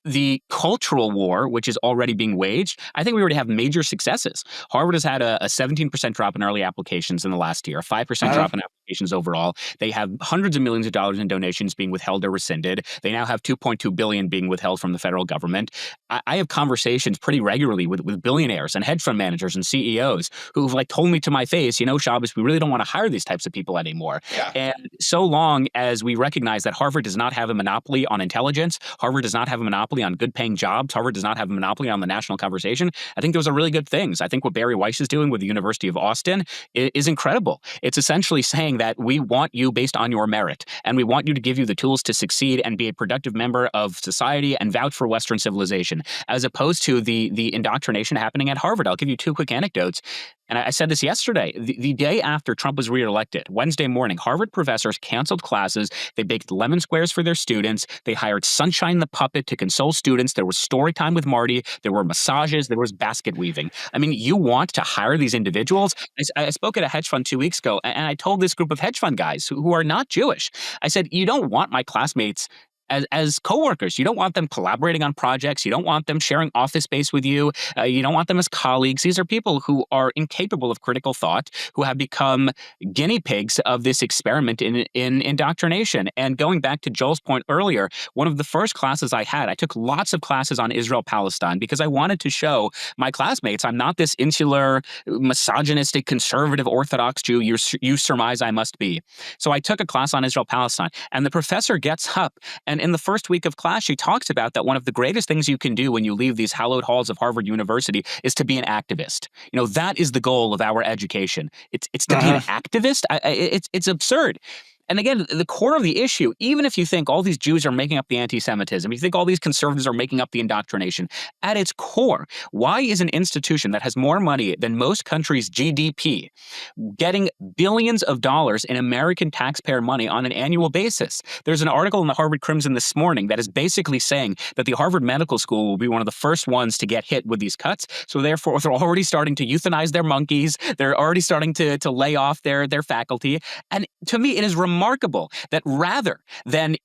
the cultural war, which is already being waged, I think we already have major successes. Harvard has had a 17% drop in early applications in the last year, a 5% drop in applications overall. They have hundreds of millions of dollars in donations being withheld or rescinded. They now have $2.2 billion being withheld from the federal government. I have conversations pretty regularly with billionaires and hedge fund managers and CEOs who've told me to my face, Shabbos, we really don't want to hire these types of people anymore. Yeah. And so long as we recognize that Harvard does not have a monopoly on intelligence, Harvard does not have a monopoly on good paying jobs, Harvard does not have a monopoly on the national conversation, I think those are really good things. I think what Barry Weiss is doing with the University of Austin is incredible. It's essentially saying that we want you based on your merit, and we want you to give you the tools to succeed and be a productive member of society and vouch for Western civilization, as opposed to the indoctrination happening at Harvard. I'll give you two quick anecdotes. And I said this yesterday, the day after Trump was reelected, Wednesday morning, Harvard professors canceled classes. They baked lemon squares for their students. They hired Sunshine the Puppet to console students. There was story time with Marty. There were massages. There was basket weaving. I mean, you want to hire these individuals? I spoke at a hedge fund 2 weeks ago, and I told this group of hedge fund guys who are not Jewish, I said, you don't want my classmates as coworkers. You don't want them collaborating on projects. You don't want them sharing office space with you. You don't want them as colleagues. These are people who are incapable of critical thought, who have become guinea pigs of this experiment in indoctrination. And going back to Joel's point earlier, one of the first classes I took lots of classes on Israel-Palestine because I wanted to show my classmates I'm not this insular, misogynistic, conservative, Orthodox Jew you surmise I must be. So I took a class on Israel-Palestine, and the professor gets up, and in the first week of class, she talks about that one of the greatest things you can do when you leave these hallowed halls of Harvard University is to be an activist. That is the goal of our education. It's to be an activist. It's absurd. And again, the core of the issue, even if you think all these Jews are making up the anti-Semitism, you think all these conservatives are making up the indoctrination, at its core, why is an institution that has more money than most countries' GDP getting billions of dollars in American taxpayer money on an annual basis? There's an article in the Harvard Crimson this morning that is basically saying that the Harvard Medical School will be one of the first ones to get hit with these cuts. So therefore, they're already starting to euthanize their monkeys. They're already starting to lay off their faculty. And to me, it is remarkable that rather than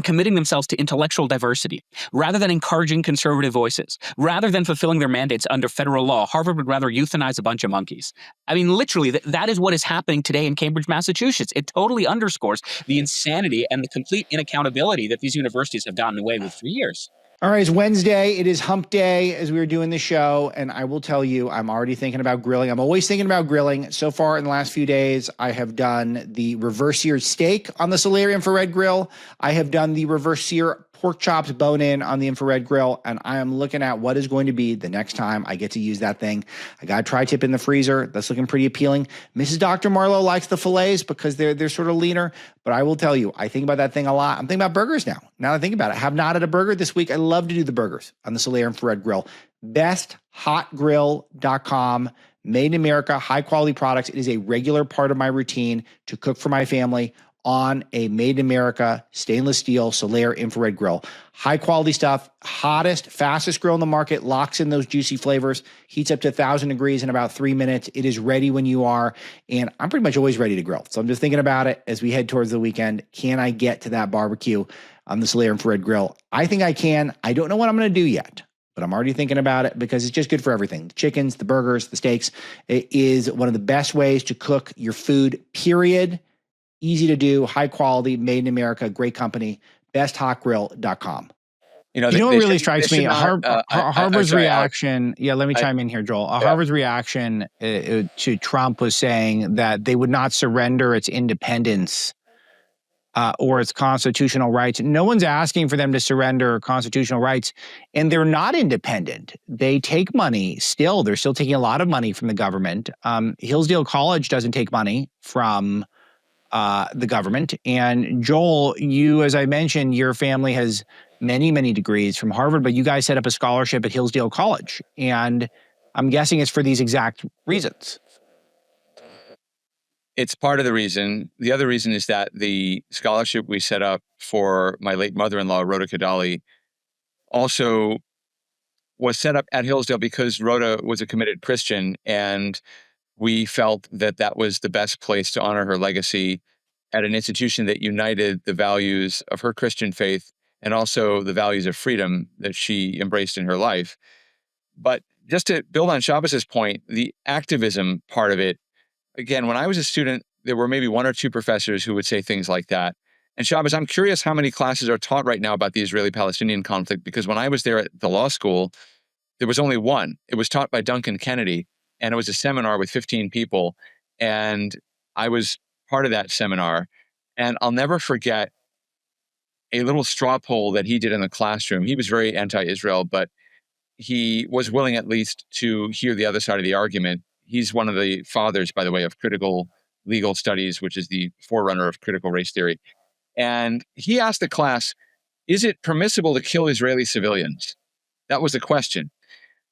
committing themselves to intellectual diversity, rather than encouraging conservative voices, rather than fulfilling their mandates under federal law, Harvard would rather euthanize a bunch of monkeys. I mean, literally, that is what is happening today in Cambridge, Massachusetts. It totally underscores the insanity and the complete inaccountability that these universities have gotten away with for years. All right, it's Wednesday. It is hump day as we were doing the show. And I will tell you, I'm already thinking about grilling. I'm always thinking about grilling. So far in the last few days, I have done the reverse seared steak on the Solaire infrared grill. I have done the reverse sear pork chops bone-in on the infrared grill, and I am looking at what is going to be the next time I get to use that thing. I got a tri-tip in the freezer. That's looking pretty appealing. Mrs. Dr. Marlow likes the fillets because they're sort of leaner, but I will tell you, I think about that thing a lot. I'm thinking about burgers now. Now that I think about it, I have not had a burger this week. I love to do the burgers on the Solaire infrared grill. BestHotGrill.com. Made in America, high-quality products. It is a regular part of my routine to cook for my family. on a made in America stainless steel Solaire infrared grill. High quality stuff, hottest, fastest grill in the market, locks in those juicy flavors, heats up to 1,000 degrees in about 3 minutes. It is ready when you are, and I'm pretty much always ready to grill. So I'm just thinking about it as we head towards the weekend. Can I get to that barbecue on the Solaire infrared grill? I think I can. I don't know what I'm going to do yet, but I'm already thinking about it because it's just good for everything. The chickens, the burgers, the steaks. It is one of the best ways to cook your food, period. Easy to do, high quality, made in America, great company, besthotgrill.com. You know what really strikes me? Harvard's reaction. Yeah, let me chime in here, Joel. Harvard's reaction to Trump was saying that they would not surrender its independence or its constitutional rights. No one's asking for them to surrender constitutional rights, and they're not independent. They take money still. They're still taking a lot of money from the government. Hillsdale College doesn't take money from the government. And Joel, you, as I mentioned, your family has many, many degrees from Harvard, but you guys set up a scholarship at Hillsdale College. And I'm guessing it's for these exact reasons. It's part of the reason. The other reason is that the scholarship we set up for my late mother-in-law, Rhoda Kadali, also was set up at Hillsdale because Rhoda was a committed Christian, and we felt that that was the best place to honor her legacy at an institution that united the values of her Christian faith and also the values of freedom that she embraced in her life. But just to build on Shabbos's point, the activism part of it, again, when I was a student, there were maybe one or two professors who would say things like that. And Shabbos, I'm curious how many classes are taught right now about the Israeli-Palestinian conflict, because when I was there at the law school, there was only one. It was taught by Duncan Kennedy, and it was a seminar with 15 people. And I was part of that seminar. And I'll never forget a little straw poll that he did in the classroom. He was very anti-Israel, but he was willing at least to hear the other side of the argument. He's one of the fathers, by the way, of critical legal studies, which is the forerunner of critical race theory. And he asked the class, is it permissible to kill Israeli civilians? That was the question.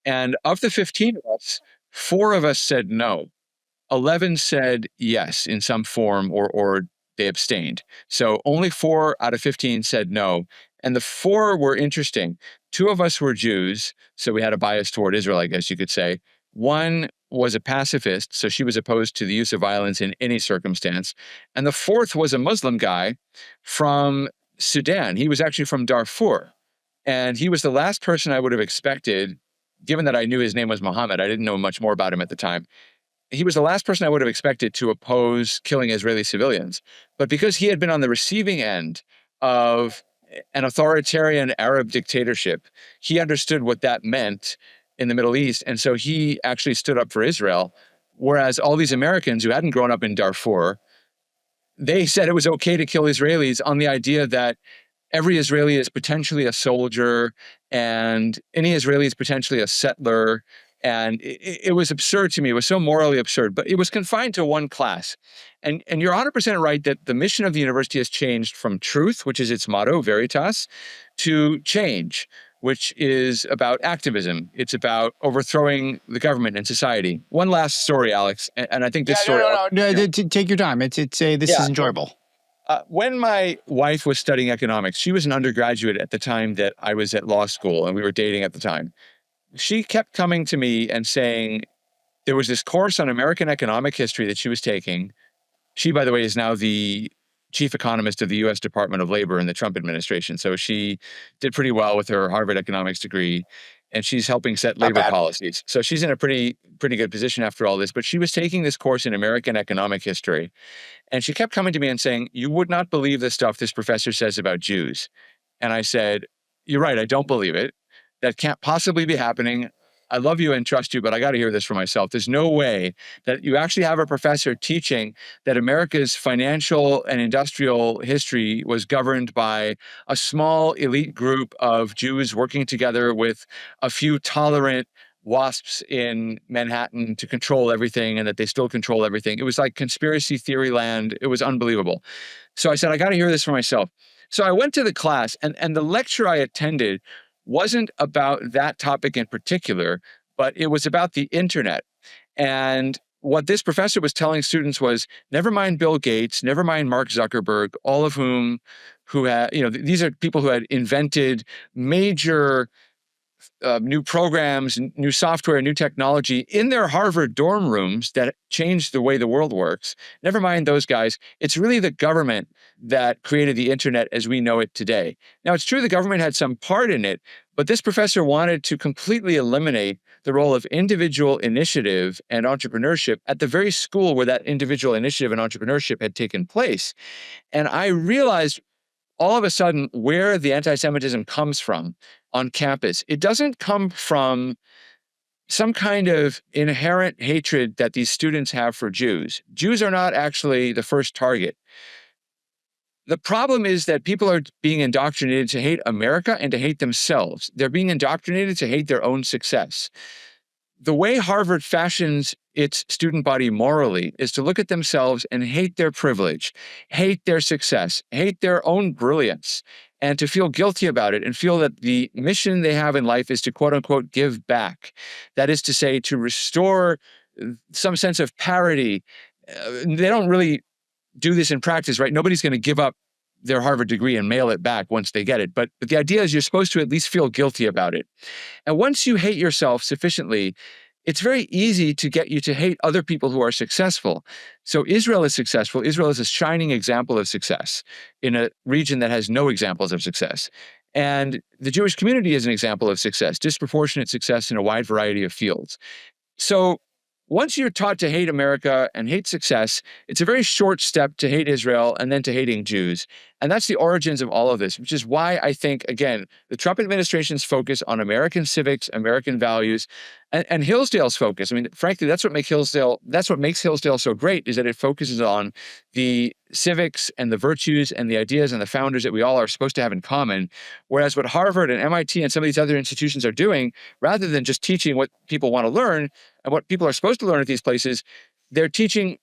And of the 15 of us, 4 of us said no. 11 said yes in some form, or they abstained. So only 4 out of 15 said no. And the 4 were interesting. 2 of us were Jews, so we had a bias toward Israel, I guess you could say. 1 was a pacifist, so she was opposed to the use of violence in any circumstance. And the 4th was a Muslim guy from Sudan. He was actually from Darfur. And he was the last person I would have expected, given that I knew his name was Muhammad. I didn't know much more about him at the time. He was the last person I would have expected to oppose killing Israeli civilians. But because he had been on the receiving end of an authoritarian Arab dictatorship, he understood what that meant in the Middle East. And so he actually stood up for Israel. Whereas all these Americans who hadn't grown up in Darfur, they said it was okay to kill Israelis on the idea that every Israeli is potentially a soldier and any Israeli is potentially a settler. And it was absurd to me. It was so morally absurd, but it was confined to one class. And you're 100% right that the mission of the university has changed from truth, which is its motto, Veritas, to change, which is about activism. It's about overthrowing the government and society. One last story, Alex, and I think this story... No, take your time. This is enjoyable. When my wife was studying economics, she was an undergraduate at the time that I was at law school, and we were dating at the time. She kept coming to me and saying there was this course on American economic history that she was taking. She, by the way, is now the chief economist of the U.S. Department of Labor in the Trump administration. So she did pretty well with her Harvard economics degree, and she's helping set labor policies. So she's in a pretty good position after all this. But she was taking this course in American economic history, and she kept coming to me and saying, "You would not believe the stuff this professor says about Jews." And I said, "You're right, I don't believe it. That can't possibly be happening. I love you and trust you, but I got to hear this for myself. There's no way that you actually have a professor teaching that America's financial and industrial history was governed by a small elite group of Jews working together with a few tolerant WASPs in Manhattan to control everything, and that they still control everything." It was like conspiracy theory land. It was unbelievable. So I said, I got to hear this for myself. So I went to the class, and the lecture I attended wasn't about that topic in particular, but it was about the internet. And what this professor was telling students was, never mind Bill Gates, never mind Mark Zuckerberg, all of whom who had, these are people who had invented major new programs, new software, new technology in their Harvard dorm rooms that changed the way the world works. Never mind those guys. It's really the government that created the internet as we know it today. Now, it's true the government had some part in it, but this professor wanted to completely eliminate the role of individual initiative and entrepreneurship at the very school where that individual initiative and entrepreneurship had taken place. And I realized all of a sudden where the anti-Semitism comes from on campus. It doesn't come from some kind of inherent hatred that these students have for Jews. Jews are not actually the first target. The problem is that people are being indoctrinated to hate America and to hate themselves. They're being indoctrinated to hate their own success. The way Harvard fashions its student body morally is to look at themselves and hate their privilege, hate their success, hate their own brilliance, and to feel guilty about it and feel that the mission they have in life is to, quote unquote, give back. That is to say, to restore some sense of parity. They don't really do this in practice, right? Nobody's going to give up their Harvard degree and mail it back once they get it. But the idea is you're supposed to at least feel guilty about it. And once you hate yourself sufficiently, it's very easy to get you to hate other people who are successful. So Israel is successful. Israel is a shining example of success in a region that has no examples of success. And the Jewish community is an example of success, disproportionate success in a wide variety of fields. So once you're taught to hate America and hate success, it's a very short step to hate Israel and then to hating Jews. And that's the origins of all of this, which is why I think, again, the Trump administration's focus on American civics, American values, and Hillsdale's focus. I mean, frankly, that's what makes Hillsdale so great, is that it focuses on the civics and the virtues and the ideas and the founders that we all are supposed to have in common. Whereas what Harvard and MIT and some of these other institutions are doing, rather than just teaching what people want to learn and what people are supposed to learn at these places, they're teaching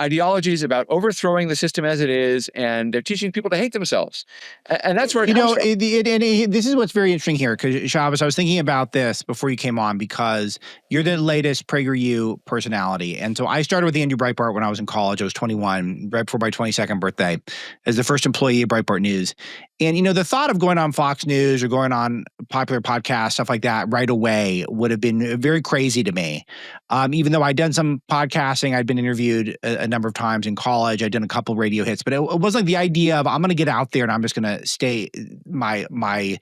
ideologies about overthrowing the system as it is, and they're teaching people to hate themselves. And that's where it comes from. This is what's very interesting here, because Shabbos, I was thinking about this before you came on, because you're the latest PragerU personality. And so I started with Andrew Breitbart when I was in college. I was 21, right before my 22nd birthday, as the first employee at Breitbart News. And, the thought of going on Fox News or going on popular podcasts, stuff like that right away would have been very crazy to me. Even though I'd done some podcasting, I'd been interviewed a number of times in college. I'd done a couple radio hits, but it was like the idea of I'm going to get out there and I'm just going to stay my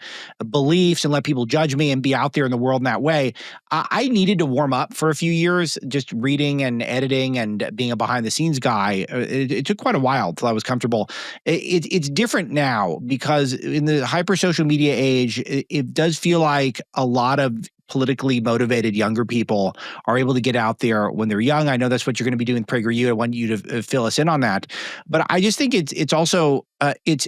beliefs and let people judge me and be out there in the world in that way. I needed to warm up for a few years, just reading and editing and being a behind the scenes guy. It took quite a while till I was comfortable. It's different now, because in the hyper social media age, it does feel like a lot of politically motivated younger people are able to get out there when they're young. I know that's what you're going to be doing with PragerU. I want you to fill us in on that. But I just think it's also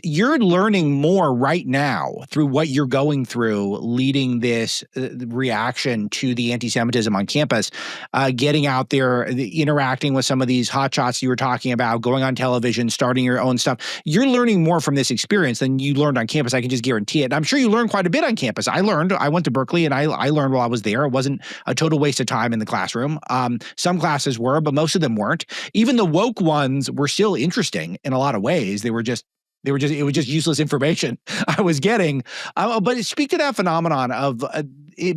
you're learning more right now through what you're going through, leading this reaction to the anti-Semitism on campus, getting out there, interacting with some of these hotshots you were talking about, going on television, starting your own stuff. You're learning more from this experience than you learned on campus. I can just guarantee it. And I'm sure you learned quite a bit on campus. I went to Berkeley and I learned while I was there. It wasn't a total waste of time in the classroom. Some classes were, but most of them weren't. Even the woke ones were still interesting in a lot of ways. It was just useless information I was getting. But speak to that phenomenon of,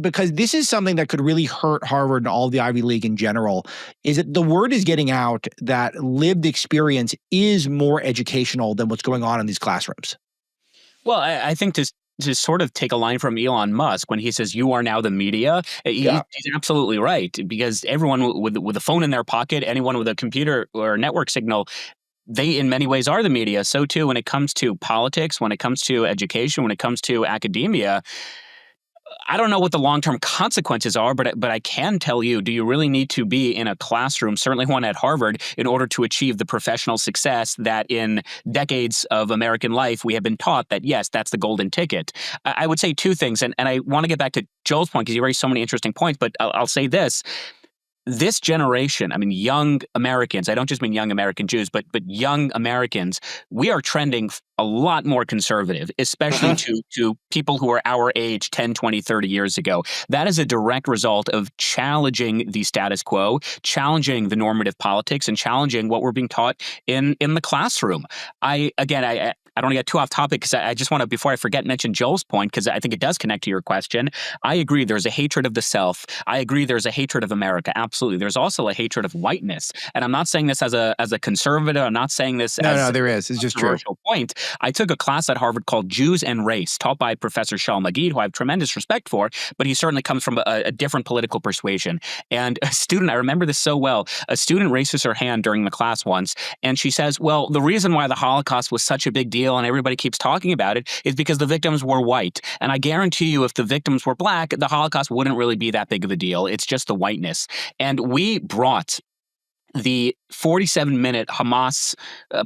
because this is something that could really hurt Harvard and all the Ivy League in general, is that the word is getting out that lived experience is more educational than what's going on in these classrooms. Well, I think to sort of take a line from Elon Musk when he says, "You are now the media," he's absolutely right, because everyone with a phone in their pocket, anyone with a computer or network signal, they in many ways are the media. So too when it comes to politics, when it comes to education, when it comes to academia. I don't know what the long-term consequences are, but I can tell you, do you really need to be in a classroom, certainly one at Harvard, in order to achieve the professional success that in decades of American life we have been taught that, yes, that's the golden ticket? I would say two things, and I want to get back to Joel's point because he raised so many interesting points, but I'll say this. this generation, I mean, young Americans, I don't just mean young American Jews, but young Americans, we are trending a lot more conservative, especially to people who are our age 10, 20, 30 years ago. That is a direct result of challenging the status quo, challenging the normative politics, and challenging what we're being taught in the classroom. I don't want to get too off topic because I just want to, before I forget, mention Joel's point, because I think it does connect to your question. I agree there's a hatred of the self. I agree there's a hatred of America. Absolutely. There's also a hatred of whiteness. And I'm not saying this as a conservative. I'm not saying this as No, there is. It's just true. Point. I took a class at Harvard called Jews and Race, taught by Professor Shal Magid, who I have tremendous respect for, but he certainly comes from a different political persuasion. And a student, I remember this so well, a student raises her hand during the class once, and she says, well, the reason why the Holocaust was such a big deal and everybody keeps talking about it is because the victims were white. And I guarantee you, if the victims were black, the Holocaust wouldn't really be that big of a deal. It's just the whiteness. And we brought the 47-minute Hamas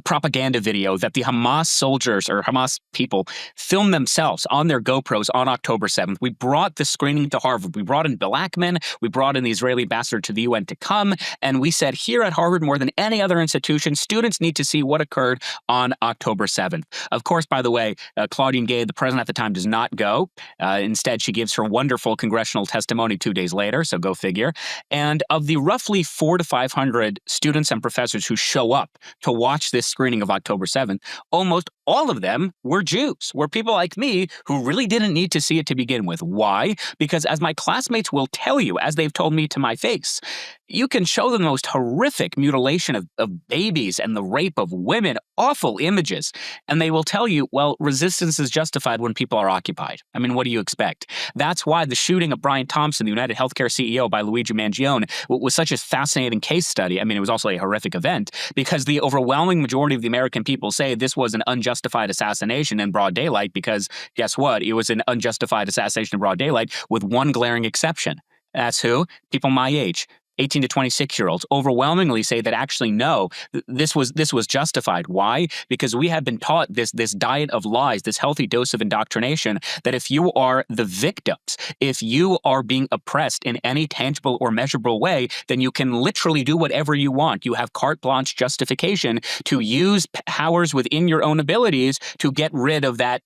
propaganda video that the Hamas soldiers or Hamas people filmed themselves on their GoPros on October 7th. We brought the screening to Harvard. We brought in Bill Ackman. We brought in the Israeli ambassador to the UN to come. And we said, here at Harvard, more than any other institution, students need to see what occurred on October 7th. Of course, by the way, Claudine Gay, the president at the time, does not go. Instead, she gives her wonderful congressional testimony 2 days later. So go figure. And of the roughly 400 to 500 students and professors who show up to watch this screening of October 7th, almost all of them were Jews, were people like me who really didn't need to see it to begin with. Why? Because as my classmates will tell you, as they've told me to my face, you can show them the most horrific mutilation of babies and the rape of women, awful images, and they will tell you, well, resistance is justified when people are occupied. I mean, what do you expect? That's why the shooting of Brian Thompson, the United Healthcare CEO, by Luigi Mangione was such a fascinating case study. I mean, it was also a horrific event because the overwhelming majority of the American people say this was an unjustified assassination in broad daylight because, guess what? It was an unjustified assassination in broad daylight with one glaring exception. That's who? People my age. 18 to 26-year-olds overwhelmingly say that actually, no, this was justified. Why? Because we have been taught this diet of lies, this healthy dose of indoctrination, that if you are the victims, if you are being oppressed in any tangible or measurable way, then you can literally do whatever you want. You have carte blanche justification to use powers within your own abilities to get rid of that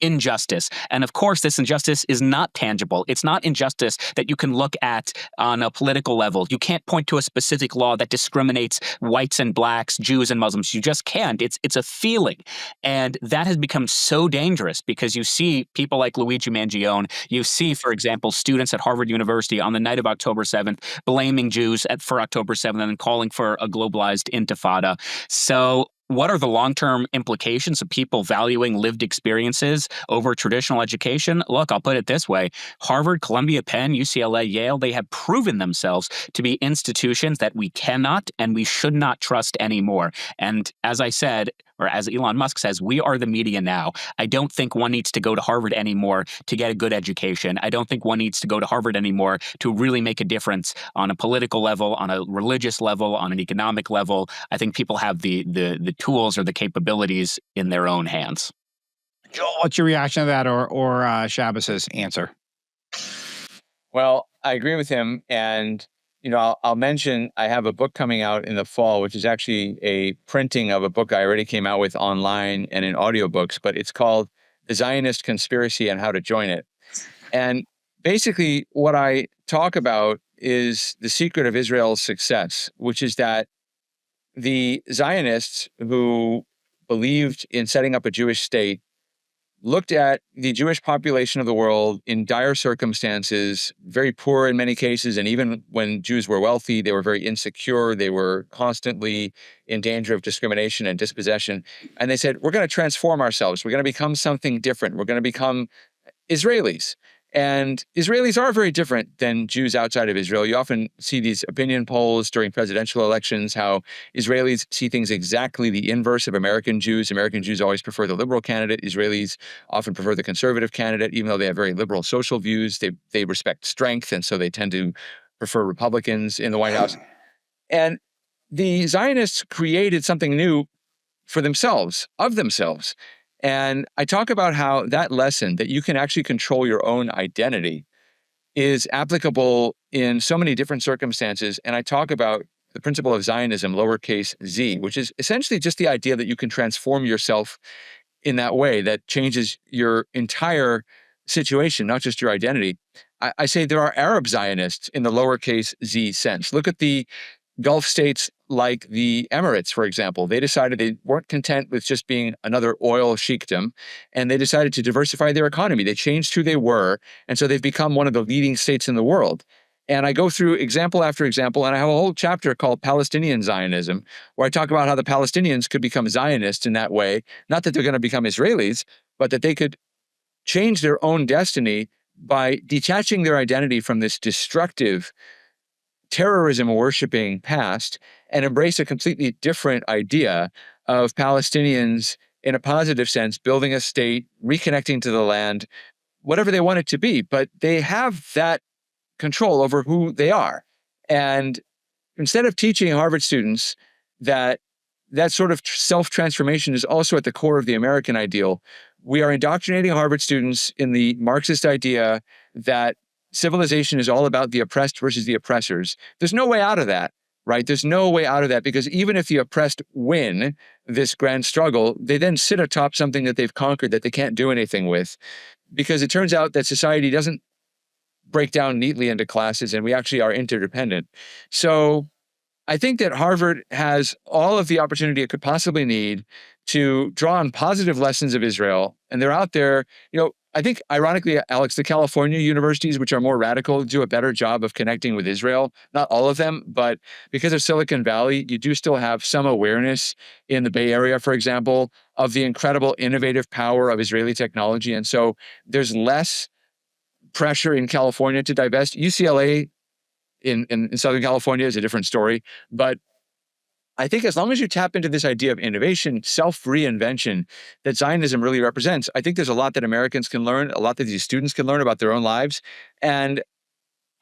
injustice. And of course, this injustice is not tangible. It's not injustice that you can look at on a political level. You can't point to a specific law that discriminates whites and blacks, Jews and Muslims. You just can't. It's a feeling. And that has become so dangerous because you see people like Luigi Mangione. You see, for example, students at Harvard University on the night of October 7th blaming Jews for October 7th and calling for a globalized intifada. So what are the long-term implications of people valuing lived experiences over traditional education? Look, I'll put it this way. Harvard, Columbia, Penn, UCLA, Yale, they have proven themselves to be institutions that we cannot and we should not trust anymore. And as I said, or as Elon Musk says, we are the media now. I don't think one needs to go to Harvard anymore to get a good education. I don't think one needs to go to Harvard anymore to really make a difference on a political level, on a religious level, on an economic level. I think people have the tools or the capabilities in their own hands. Joel, what's your reaction to that or Shabbos's answer? Well, I agree with him. And, I'll mention I have a book coming out in the fall, which is actually a printing of a book I already came out with online and in audiobooks, but it's called The Zionist Conspiracy and How to Join It. And basically what I talk about is the secret of Israel's success, which is that the Zionists who believed in setting up a Jewish state looked at the Jewish population of the world in dire circumstances, very poor in many cases, and even when Jews were wealthy, they were very insecure. They were constantly in danger of discrimination and dispossession. And they said, we're going to transform ourselves. We're going to become something different. We're going to become Israelis. And Israelis are very different than Jews outside of Israel. You often see these opinion polls during presidential elections, how Israelis see things exactly the inverse of American Jews. American Jews always prefer the liberal candidate. Israelis often prefer the conservative candidate, even though they have very liberal social views. They respect strength, and so they tend to prefer Republicans in the White House. And the Zionists created something new for themselves, of themselves. And I talk about how that lesson, that you can actually control your own identity, is applicable in so many different circumstances. And I talk about the principle of Zionism, lowercase z, which is essentially just the idea that you can transform yourself in that way that changes your entire situation, not just your identity. I say there are Arab Zionists in the lowercase z sense. Look at the Gulf states like the Emirates, for example. They decided they weren't content with just being another oil sheikdom, and they decided to diversify their economy. They changed who they were, and so they've become one of the leading states in the world. And I go through example after example, and I have a whole chapter called Palestinian Zionism, where I talk about how the Palestinians could become Zionists in that way. Not that they're going to become Israelis, but that they could change their own destiny by detaching their identity from this destructive, terrorism-worshiping past and embrace a completely different idea of Palestinians in a positive sense, building a state, reconnecting to the land, whatever they want it to be. But they have that control over who they are. And instead of teaching Harvard students that that sort of self-transformation is also at the core of the American ideal, we are indoctrinating Harvard students in the Marxist idea that civilization is all about the oppressed versus the oppressors. There's no way out of that, right? There's no way out of that, because even if the oppressed win this grand struggle, they then sit atop something that they've conquered that they can't do anything with, because it turns out that society doesn't break down neatly into classes, and we actually are interdependent. So I think that Harvard has all of the opportunity it could possibly need to draw on positive lessons of Israel. And they're out there, I think ironically, Alex, the California universities, which are more radical, do a better job of connecting with Israel. Not all of them, but because of Silicon Valley, you do still have some awareness in the Bay Area, for example, of the incredible innovative power of Israeli technology. And so there's less pressure in California to divest. UCLA in Southern California is a different story. But I think as long as you tap into this idea of innovation, self-reinvention that Zionism really represents, I think there's a lot that Americans can learn, a lot that these students can learn about their own lives. And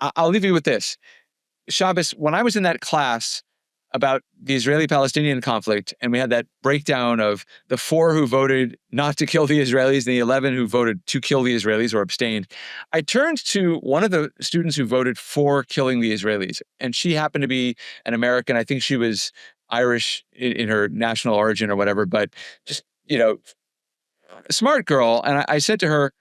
I'll leave you with this. Shabbos, when I was in that class about the Israeli-Palestinian conflict, and we had that breakdown of the 4 who voted not to kill the Israelis and the 11 who voted to kill the Israelis or abstained, I turned to one of the students who voted for killing the Israelis, and she happened to be an American. I think she was Irish in her national origin or whatever, but just, a smart girl. And I said to her,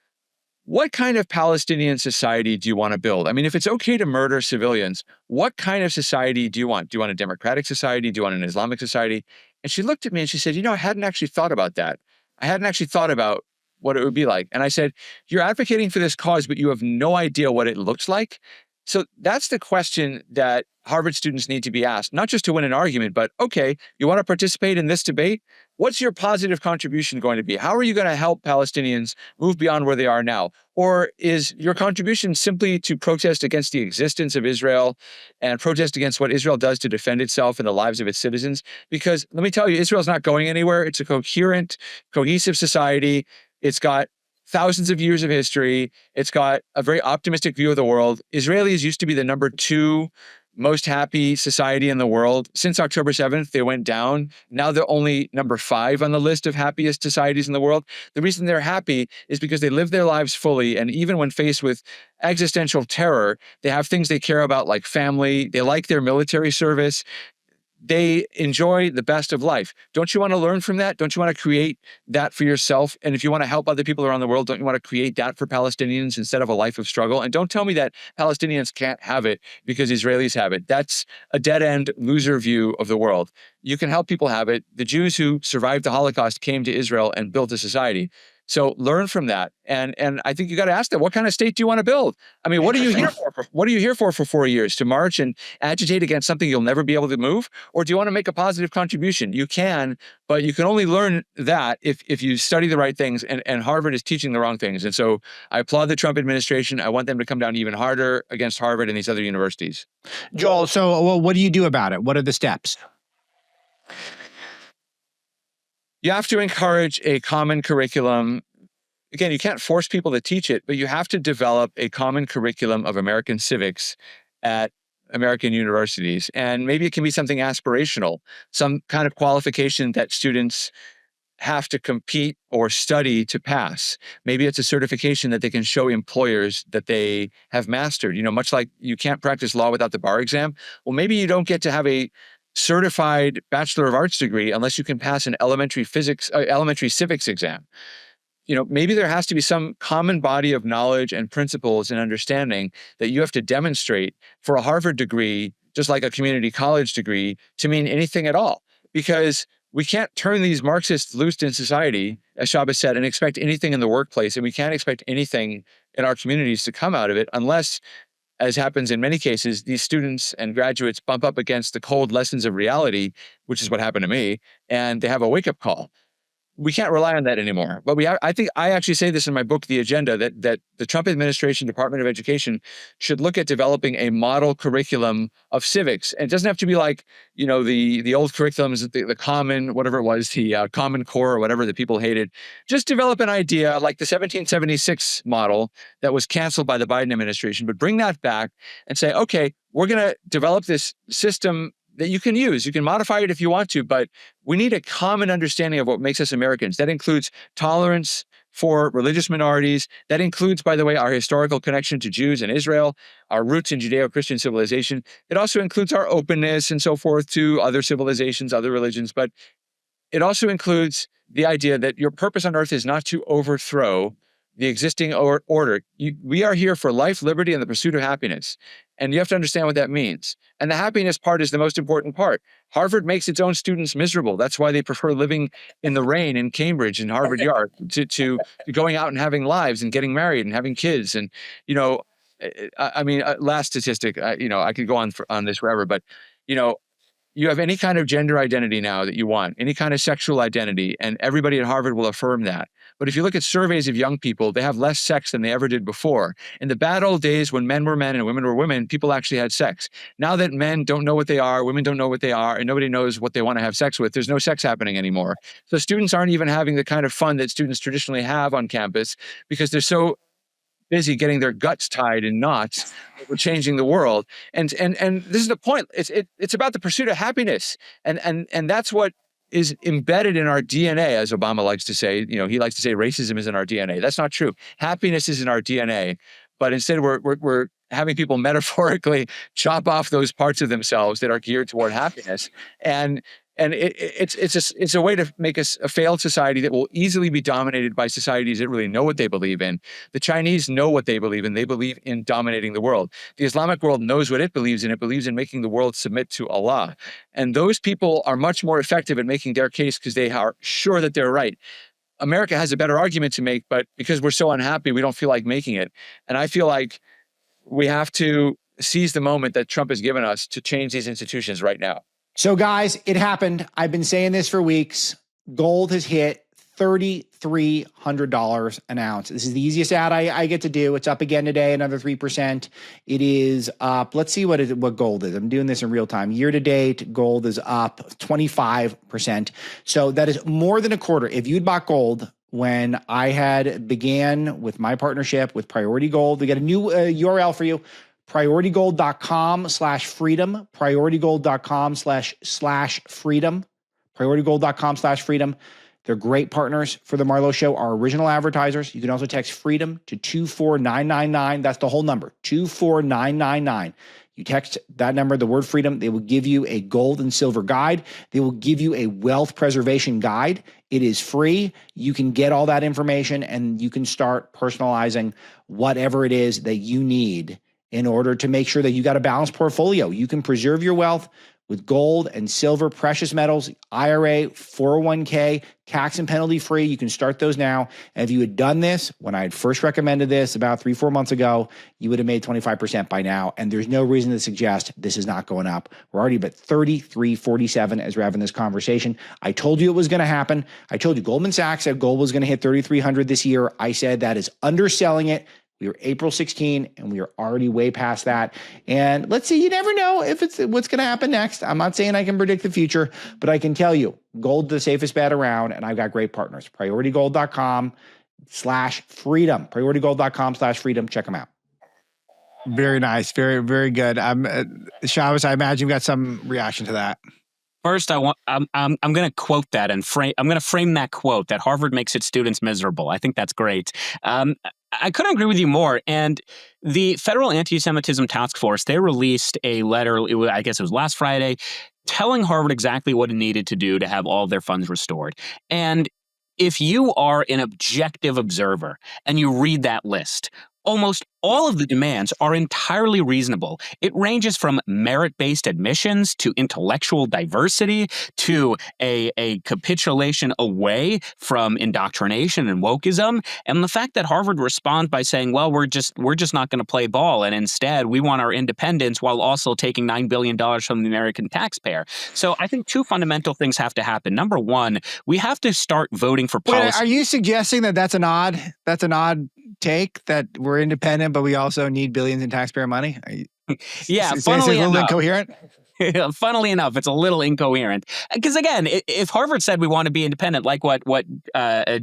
what kind of Palestinian society do you want to build? I mean, if it's okay to murder civilians, what kind of society do you want? Do you want a democratic society? Do you want an Islamic society? And she looked at me and she said, I hadn't actually thought about that. I hadn't actually thought about what it would be like. And I said, you're advocating for this cause, but you have no idea what it looks like. So that's the question that Harvard students need to be asked, not just to win an argument, but okay, you want to participate in this debate? What's your positive contribution going to be? How are you going to help Palestinians move beyond where they are now? Or is your contribution simply to protest against the existence of Israel and protest against what Israel does to defend itself and the lives of its citizens? Because let me tell you, Israel's not going anywhere. It's a coherent, cohesive society. It's got thousands of years of history. It's got a very optimistic view of the world. Israelis used to be the number 2 most happy society in the world. Since October 7th, they went down. Now they're only number 5 on the list of happiest societies in the world. The reason they're happy is because they live their lives fully. And even when faced with existential terror, they have things they care about like family. They like their military service. They enjoy the best of life. Don't you want to learn from that? Don't you want to create that for yourself? And if you want to help other people around the world, don't you want to create that for Palestinians instead of a life of struggle? And don't tell me that Palestinians can't have it because Israelis have it. That's a dead-end loser view of the world. You can help people have it. The Jews who survived the Holocaust came to Israel and built a society. So learn from that. And I think you got to ask them, what kind of state do you want to build? I mean, what are you here for? What are you here for 4 years? To march and agitate against something you'll never be able to move? Or do you want to make a positive contribution? You can, but you can only learn that if you study the right things, and Harvard is teaching the wrong things. And so I applaud the Trump administration. I want them to come down even harder against Harvard and these other universities. Joel, so what do you do about it? What are the steps? You have to encourage a common curriculum. Again, you can't force people to teach it, but you have to develop a common curriculum of American civics at American universities. And maybe it can be something aspirational, some kind of qualification that students have to compete or study to pass. Maybe it's a certification that they can show employers that they have mastered. Much like you can't practice law without the bar exam. Well, maybe you don't get to have a certified Bachelor of Arts degree unless you can pass an elementary civics exam. Maybe there has to be some common body of knowledge and principles and understanding that you have to demonstrate for a Harvard degree, just like a community college degree, to mean anything at all. Because we can't turn these Marxists loose in society, as Shabbos said, and expect anything in the workplace. And we can't expect anything in our communities to come out of it unless, as happens in many cases, these students and graduates bump up against the cold lessons of reality, which is what happened to me, and they have a wake-up call. We can't rely on that anymore. But I think I actually say this in my book, The Agenda, that the Trump administration, Department of Education, should look at developing a model curriculum of civics. And it doesn't have to be like, the old curriculums, the common, whatever it was, the Common Core or whatever that people hated. Just develop an idea like the 1776 model that was canceled by the Biden administration, but bring that back and say, okay, we're going to develop this system that you can use. You can modify it if you want to, but we need a common understanding of what makes us Americans. That includes tolerance for religious minorities. That includes, by the way, our historical connection to Jews and Israel, our roots in Judeo-Christian civilization. It also includes our openness and so forth to other civilizations, other religions, but it also includes the idea that your purpose on earth is not to overthrow the existing order. We are here for life, liberty, and the pursuit of happiness. And you have to understand what that means. And the happiness part is the most important part. Harvard makes its own students miserable. That's why they prefer living in the rain in Cambridge and Harvard Yard to going out and having lives and getting married and having kids. And, last statistic, I could go on this forever, but, you have any kind of gender identity now that you want, any kind of sexual identity, and everybody at Harvard will affirm that. But if you look at surveys of young people, they have less sex than they ever did before. In the bad old days when men were men and women were women, people actually had sex. Now that men don't know what they are, women don't know what they are, and nobody knows what they want to have sex with, there's no sex happening anymore. So students aren't even having the kind of fun that students traditionally have on campus because they're so busy getting their guts tied in knots over changing the world. And this is the point. It's about the pursuit of happiness. And that's what is embedded in our DNA, as Obama likes to say. He likes to say racism is in our DNA. That's not true. Happiness is in our DNA. But instead we're having people metaphorically chop off those parts of themselves that are geared toward happiness. And it's a way to make us a failed society that will easily be dominated by societies that really know what they believe in. The Chinese know what they believe in. They believe in dominating the world. The Islamic world knows what it believes in. It believes in making the world submit to Allah. And those people are much more effective at making their case because they are sure that they're right. America has a better argument to make, but because we're so unhappy, we don't feel like making it. And I feel like we have to seize the moment that Trump has given us to change these institutions right now. So guys, it happened. I've been saying this for weeks. Gold has hit $3,300 an ounce. This is the easiest ad I get to do. It's up again today, another 3%. It is up. Let's see what gold is. I'm doing this in real time. Year to date, gold is up 25%. So that is more than a quarter. If you'd bought gold when I had began with my partnership with Priority Gold, we got a new URL for you. PriorityGold.com/freedom, PriorityGold.com/freedom, PriorityGold.com/freedom. They're great partners for the Marlow Show, our original advertisers. You can also text freedom to 24999. That's the whole number, 24999. You text that number, the word freedom, they will give you a gold and silver guide. They will give you a wealth preservation guide. It is free. You can get all that information and you can start personalizing whatever it is that you need in order to make sure that you got a balanced portfolio. You can preserve your wealth with gold and silver, precious metals, IRA, 401k, tax and penalty free. You can start those now. And if you had done this when I had first recommended this about 3-4 months ago, you would have made 25% by now. And there's no reason to suggest this is not going up. We're already at 33.47 as we're having this conversation. I told you it was going to happen. I told you Goldman Sachs said gold was going to hit 3,300 this year. I said that is underselling it. We were April 16 and we are already way past that. And let's see, you never know if it's what's going to happen next. I'm not saying I can predict the future, but I can tell you gold, the safest bet around. And I've got great partners. PriorityGold.com/freedom, PriorityGold.com/freedom. Check them out. Very nice. Very, very good. Shabbos, I imagine you got some reaction to that. First, I'm going to quote that and I'm going to frame that quote that Harvard makes its students miserable. I think that's great. I couldn't agree with you more. And the Federal Anti-Semitism Task Force, they released a letter, I guess it was last Friday, telling Harvard exactly what it needed to do to have all of their funds restored. And if you are an objective observer and you read that list, almost all of the demands are entirely reasonable. It ranges from merit-based admissions to intellectual diversity to a capitulation away from indoctrination and wokeism. And the fact that Harvard responds by saying, well, we're just not going to play ball, and instead we want our independence while also taking $9 billion from the American taxpayer. So I think two fundamental things have to happen. Number one, we have to start voting for policy. Wait, are you suggesting that that's an odd take, that we're independent, but we also need billions in taxpayer money? Yeah, funnily enough. Incoherent? Funnily enough, it's a little incoherent. Because again, if Harvard said we want to be independent, like what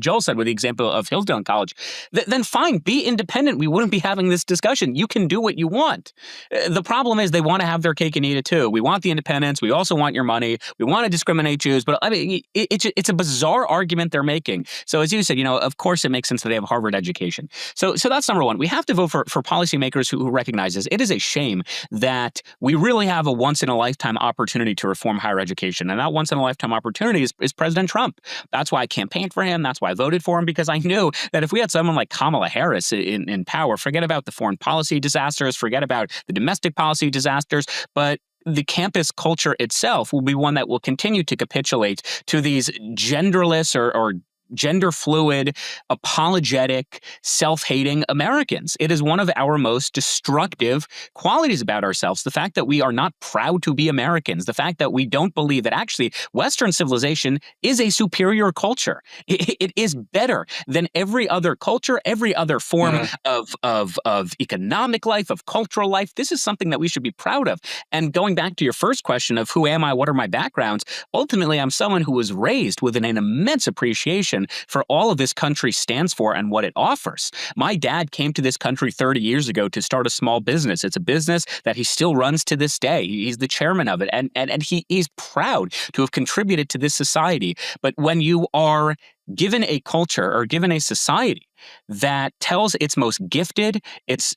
Joel said with the example of Hillsdale College, then fine, be independent. We wouldn't be having this discussion. You can do what you want. The problem is they want to have their cake and eat it too. We want the independence. We also want your money. We want to discriminate Jews. But I mean, it's a bizarre argument they're making. So as you said, of course it makes sense that they have a Harvard education. So that's number one. We have to vote for policymakers who recognize this. It is a shame that we really have a once-in-a-lifetime opportunity to reform higher education. And that once-in-a-lifetime opportunity is President Trump. That's why I campaigned for him. That's why I voted for him, because I knew that if we had someone like Kamala Harris in power, forget about the foreign policy disasters, forget about the domestic policy disasters, but the campus culture itself will be one that will continue to capitulate to these genderless or gender fluid, apologetic, self-hating Americans. It is one of our most destructive qualities about ourselves. The fact that we are not proud to be Americans, the fact that we don't believe that actually Western civilization is a superior culture. It is better than every other culture, every other form of economic life, of cultural life. This is something that we should be proud of. And going back to your first question of who am I, what are my backgrounds, ultimately I'm someone who was raised with an immense appreciation for all of this country stands for and what it offers. My dad came to this country 30 years ago to start a small business. It's a business that he still runs to this day. He's the chairman of it, and he is proud to have contributed to this society. But when you are given a culture or given a society that tells its most gifted, its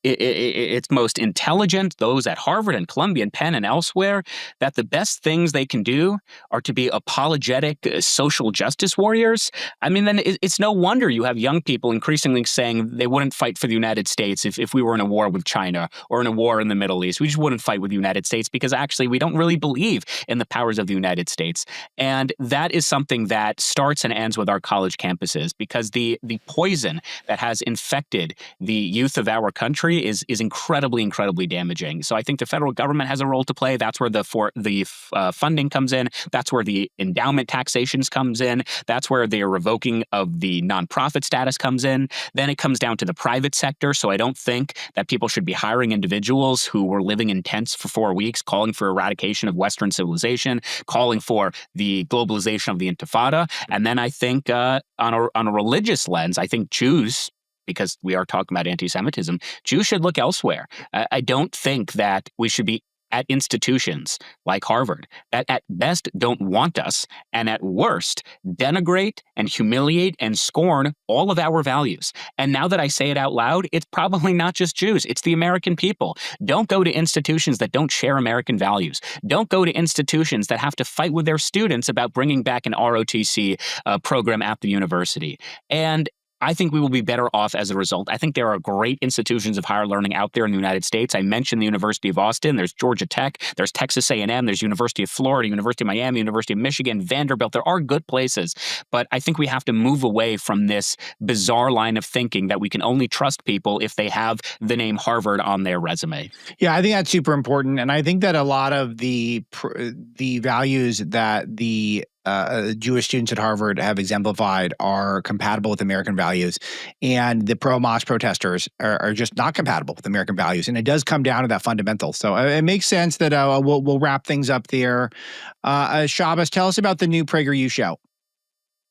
most intelligent, those at Harvard and Columbia and Penn and elsewhere, that the best things they can do are to be apologetic social justice warriors, I mean, then it's no wonder you have young people increasingly saying they wouldn't fight for the United States if we were in a war with China or in a war in the Middle East. We just wouldn't fight with the United States because actually we don't really believe in the powers of the United States. And that is something that starts and ends with our college campuses, because the poison that has infected the youth of our country is incredibly, incredibly damaging. So I think the federal government has a role to play. That's where the funding comes in. That's where the endowment taxations comes in. That's where the revoking of the nonprofit status comes in. Then it comes down to the private sector. So I don't think that people should be hiring individuals who were living in tents for 4 weeks, calling for eradication of Western civilization, calling for the globalization of the Intifada. And then I think on a religious lens, I think Jews, because we are talking about anti-Semitism, Jews should look elsewhere. I don't think that we should be at institutions like Harvard that at best don't want us and at worst denigrate and humiliate and scorn all of our values. And now that I say it out loud, it's probably not just Jews, it's the American people. Don't go to institutions that don't share American values. Don't go to institutions that have to fight with their students about bringing back an ROTC program at the university. And I think we will be better off as a result. I think there are great institutions of higher learning out there in the United States. I mentioned the University of Austin. There's Georgia Tech. There's Texas A&M. There's University of Florida, University of Miami, University of Michigan, Vanderbilt. There are good places. But I think we have to move away from this bizarre line of thinking that we can only trust people if they have the name Harvard on their resume. Yeah, I think that's super important. And I think that a lot of the values that the Jewish students at Harvard have exemplified are compatible with American values, and the pro-Hamas protesters are just not compatible with American values. And it does come down to that fundamental. So it makes sense that we'll wrap things up there. Shabbos, tell us about the new PragerU Show.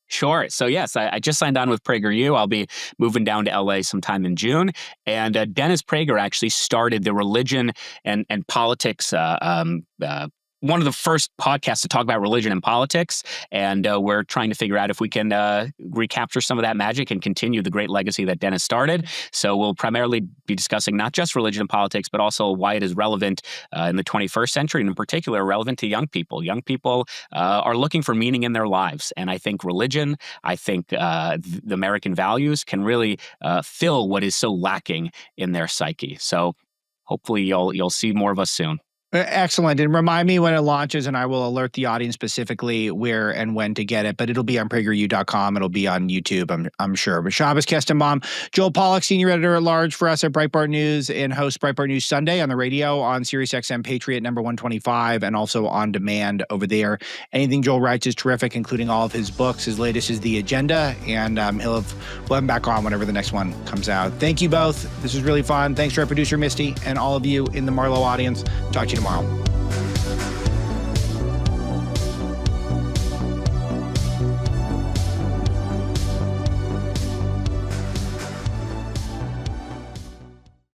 Sure. So yes, I just signed on with PragerU. I'll be moving down to LA sometime in June. And Dennis Prager actually started the religion and politics one of the first podcasts to talk about religion and politics, and we're trying to figure out if we can recapture some of that magic and continue the great legacy that Dennis started. So we'll primarily be discussing not just religion and politics, but also why it is relevant in the 21st century, and in particular relevant to young people. Young people are looking for meaning in their lives, and I think religion, I think the American values can really fill what is so lacking in their psyche. So hopefully you'll see more of us soon. Excellent. And remind me when it launches, and I will alert the audience specifically where and when to get it. But it'll be on PragerU.com. It'll be on YouTube, I'm sure. But Shabbos Kestenbaum, Joel Pollak, Senior Editor at Large for us at Breitbart News, and hosts Breitbart News Sunday on the radio on SiriusXM Patriot number 125, and also on demand over there. Anything Joel writes is terrific, including all of his books. His latest is The Agenda, and we'll have him back on whenever the next one comes out. Thank you both. This was really fun. Thanks to our producer, Misty, and all of you in the Marlow audience. Talk to you tomorrow.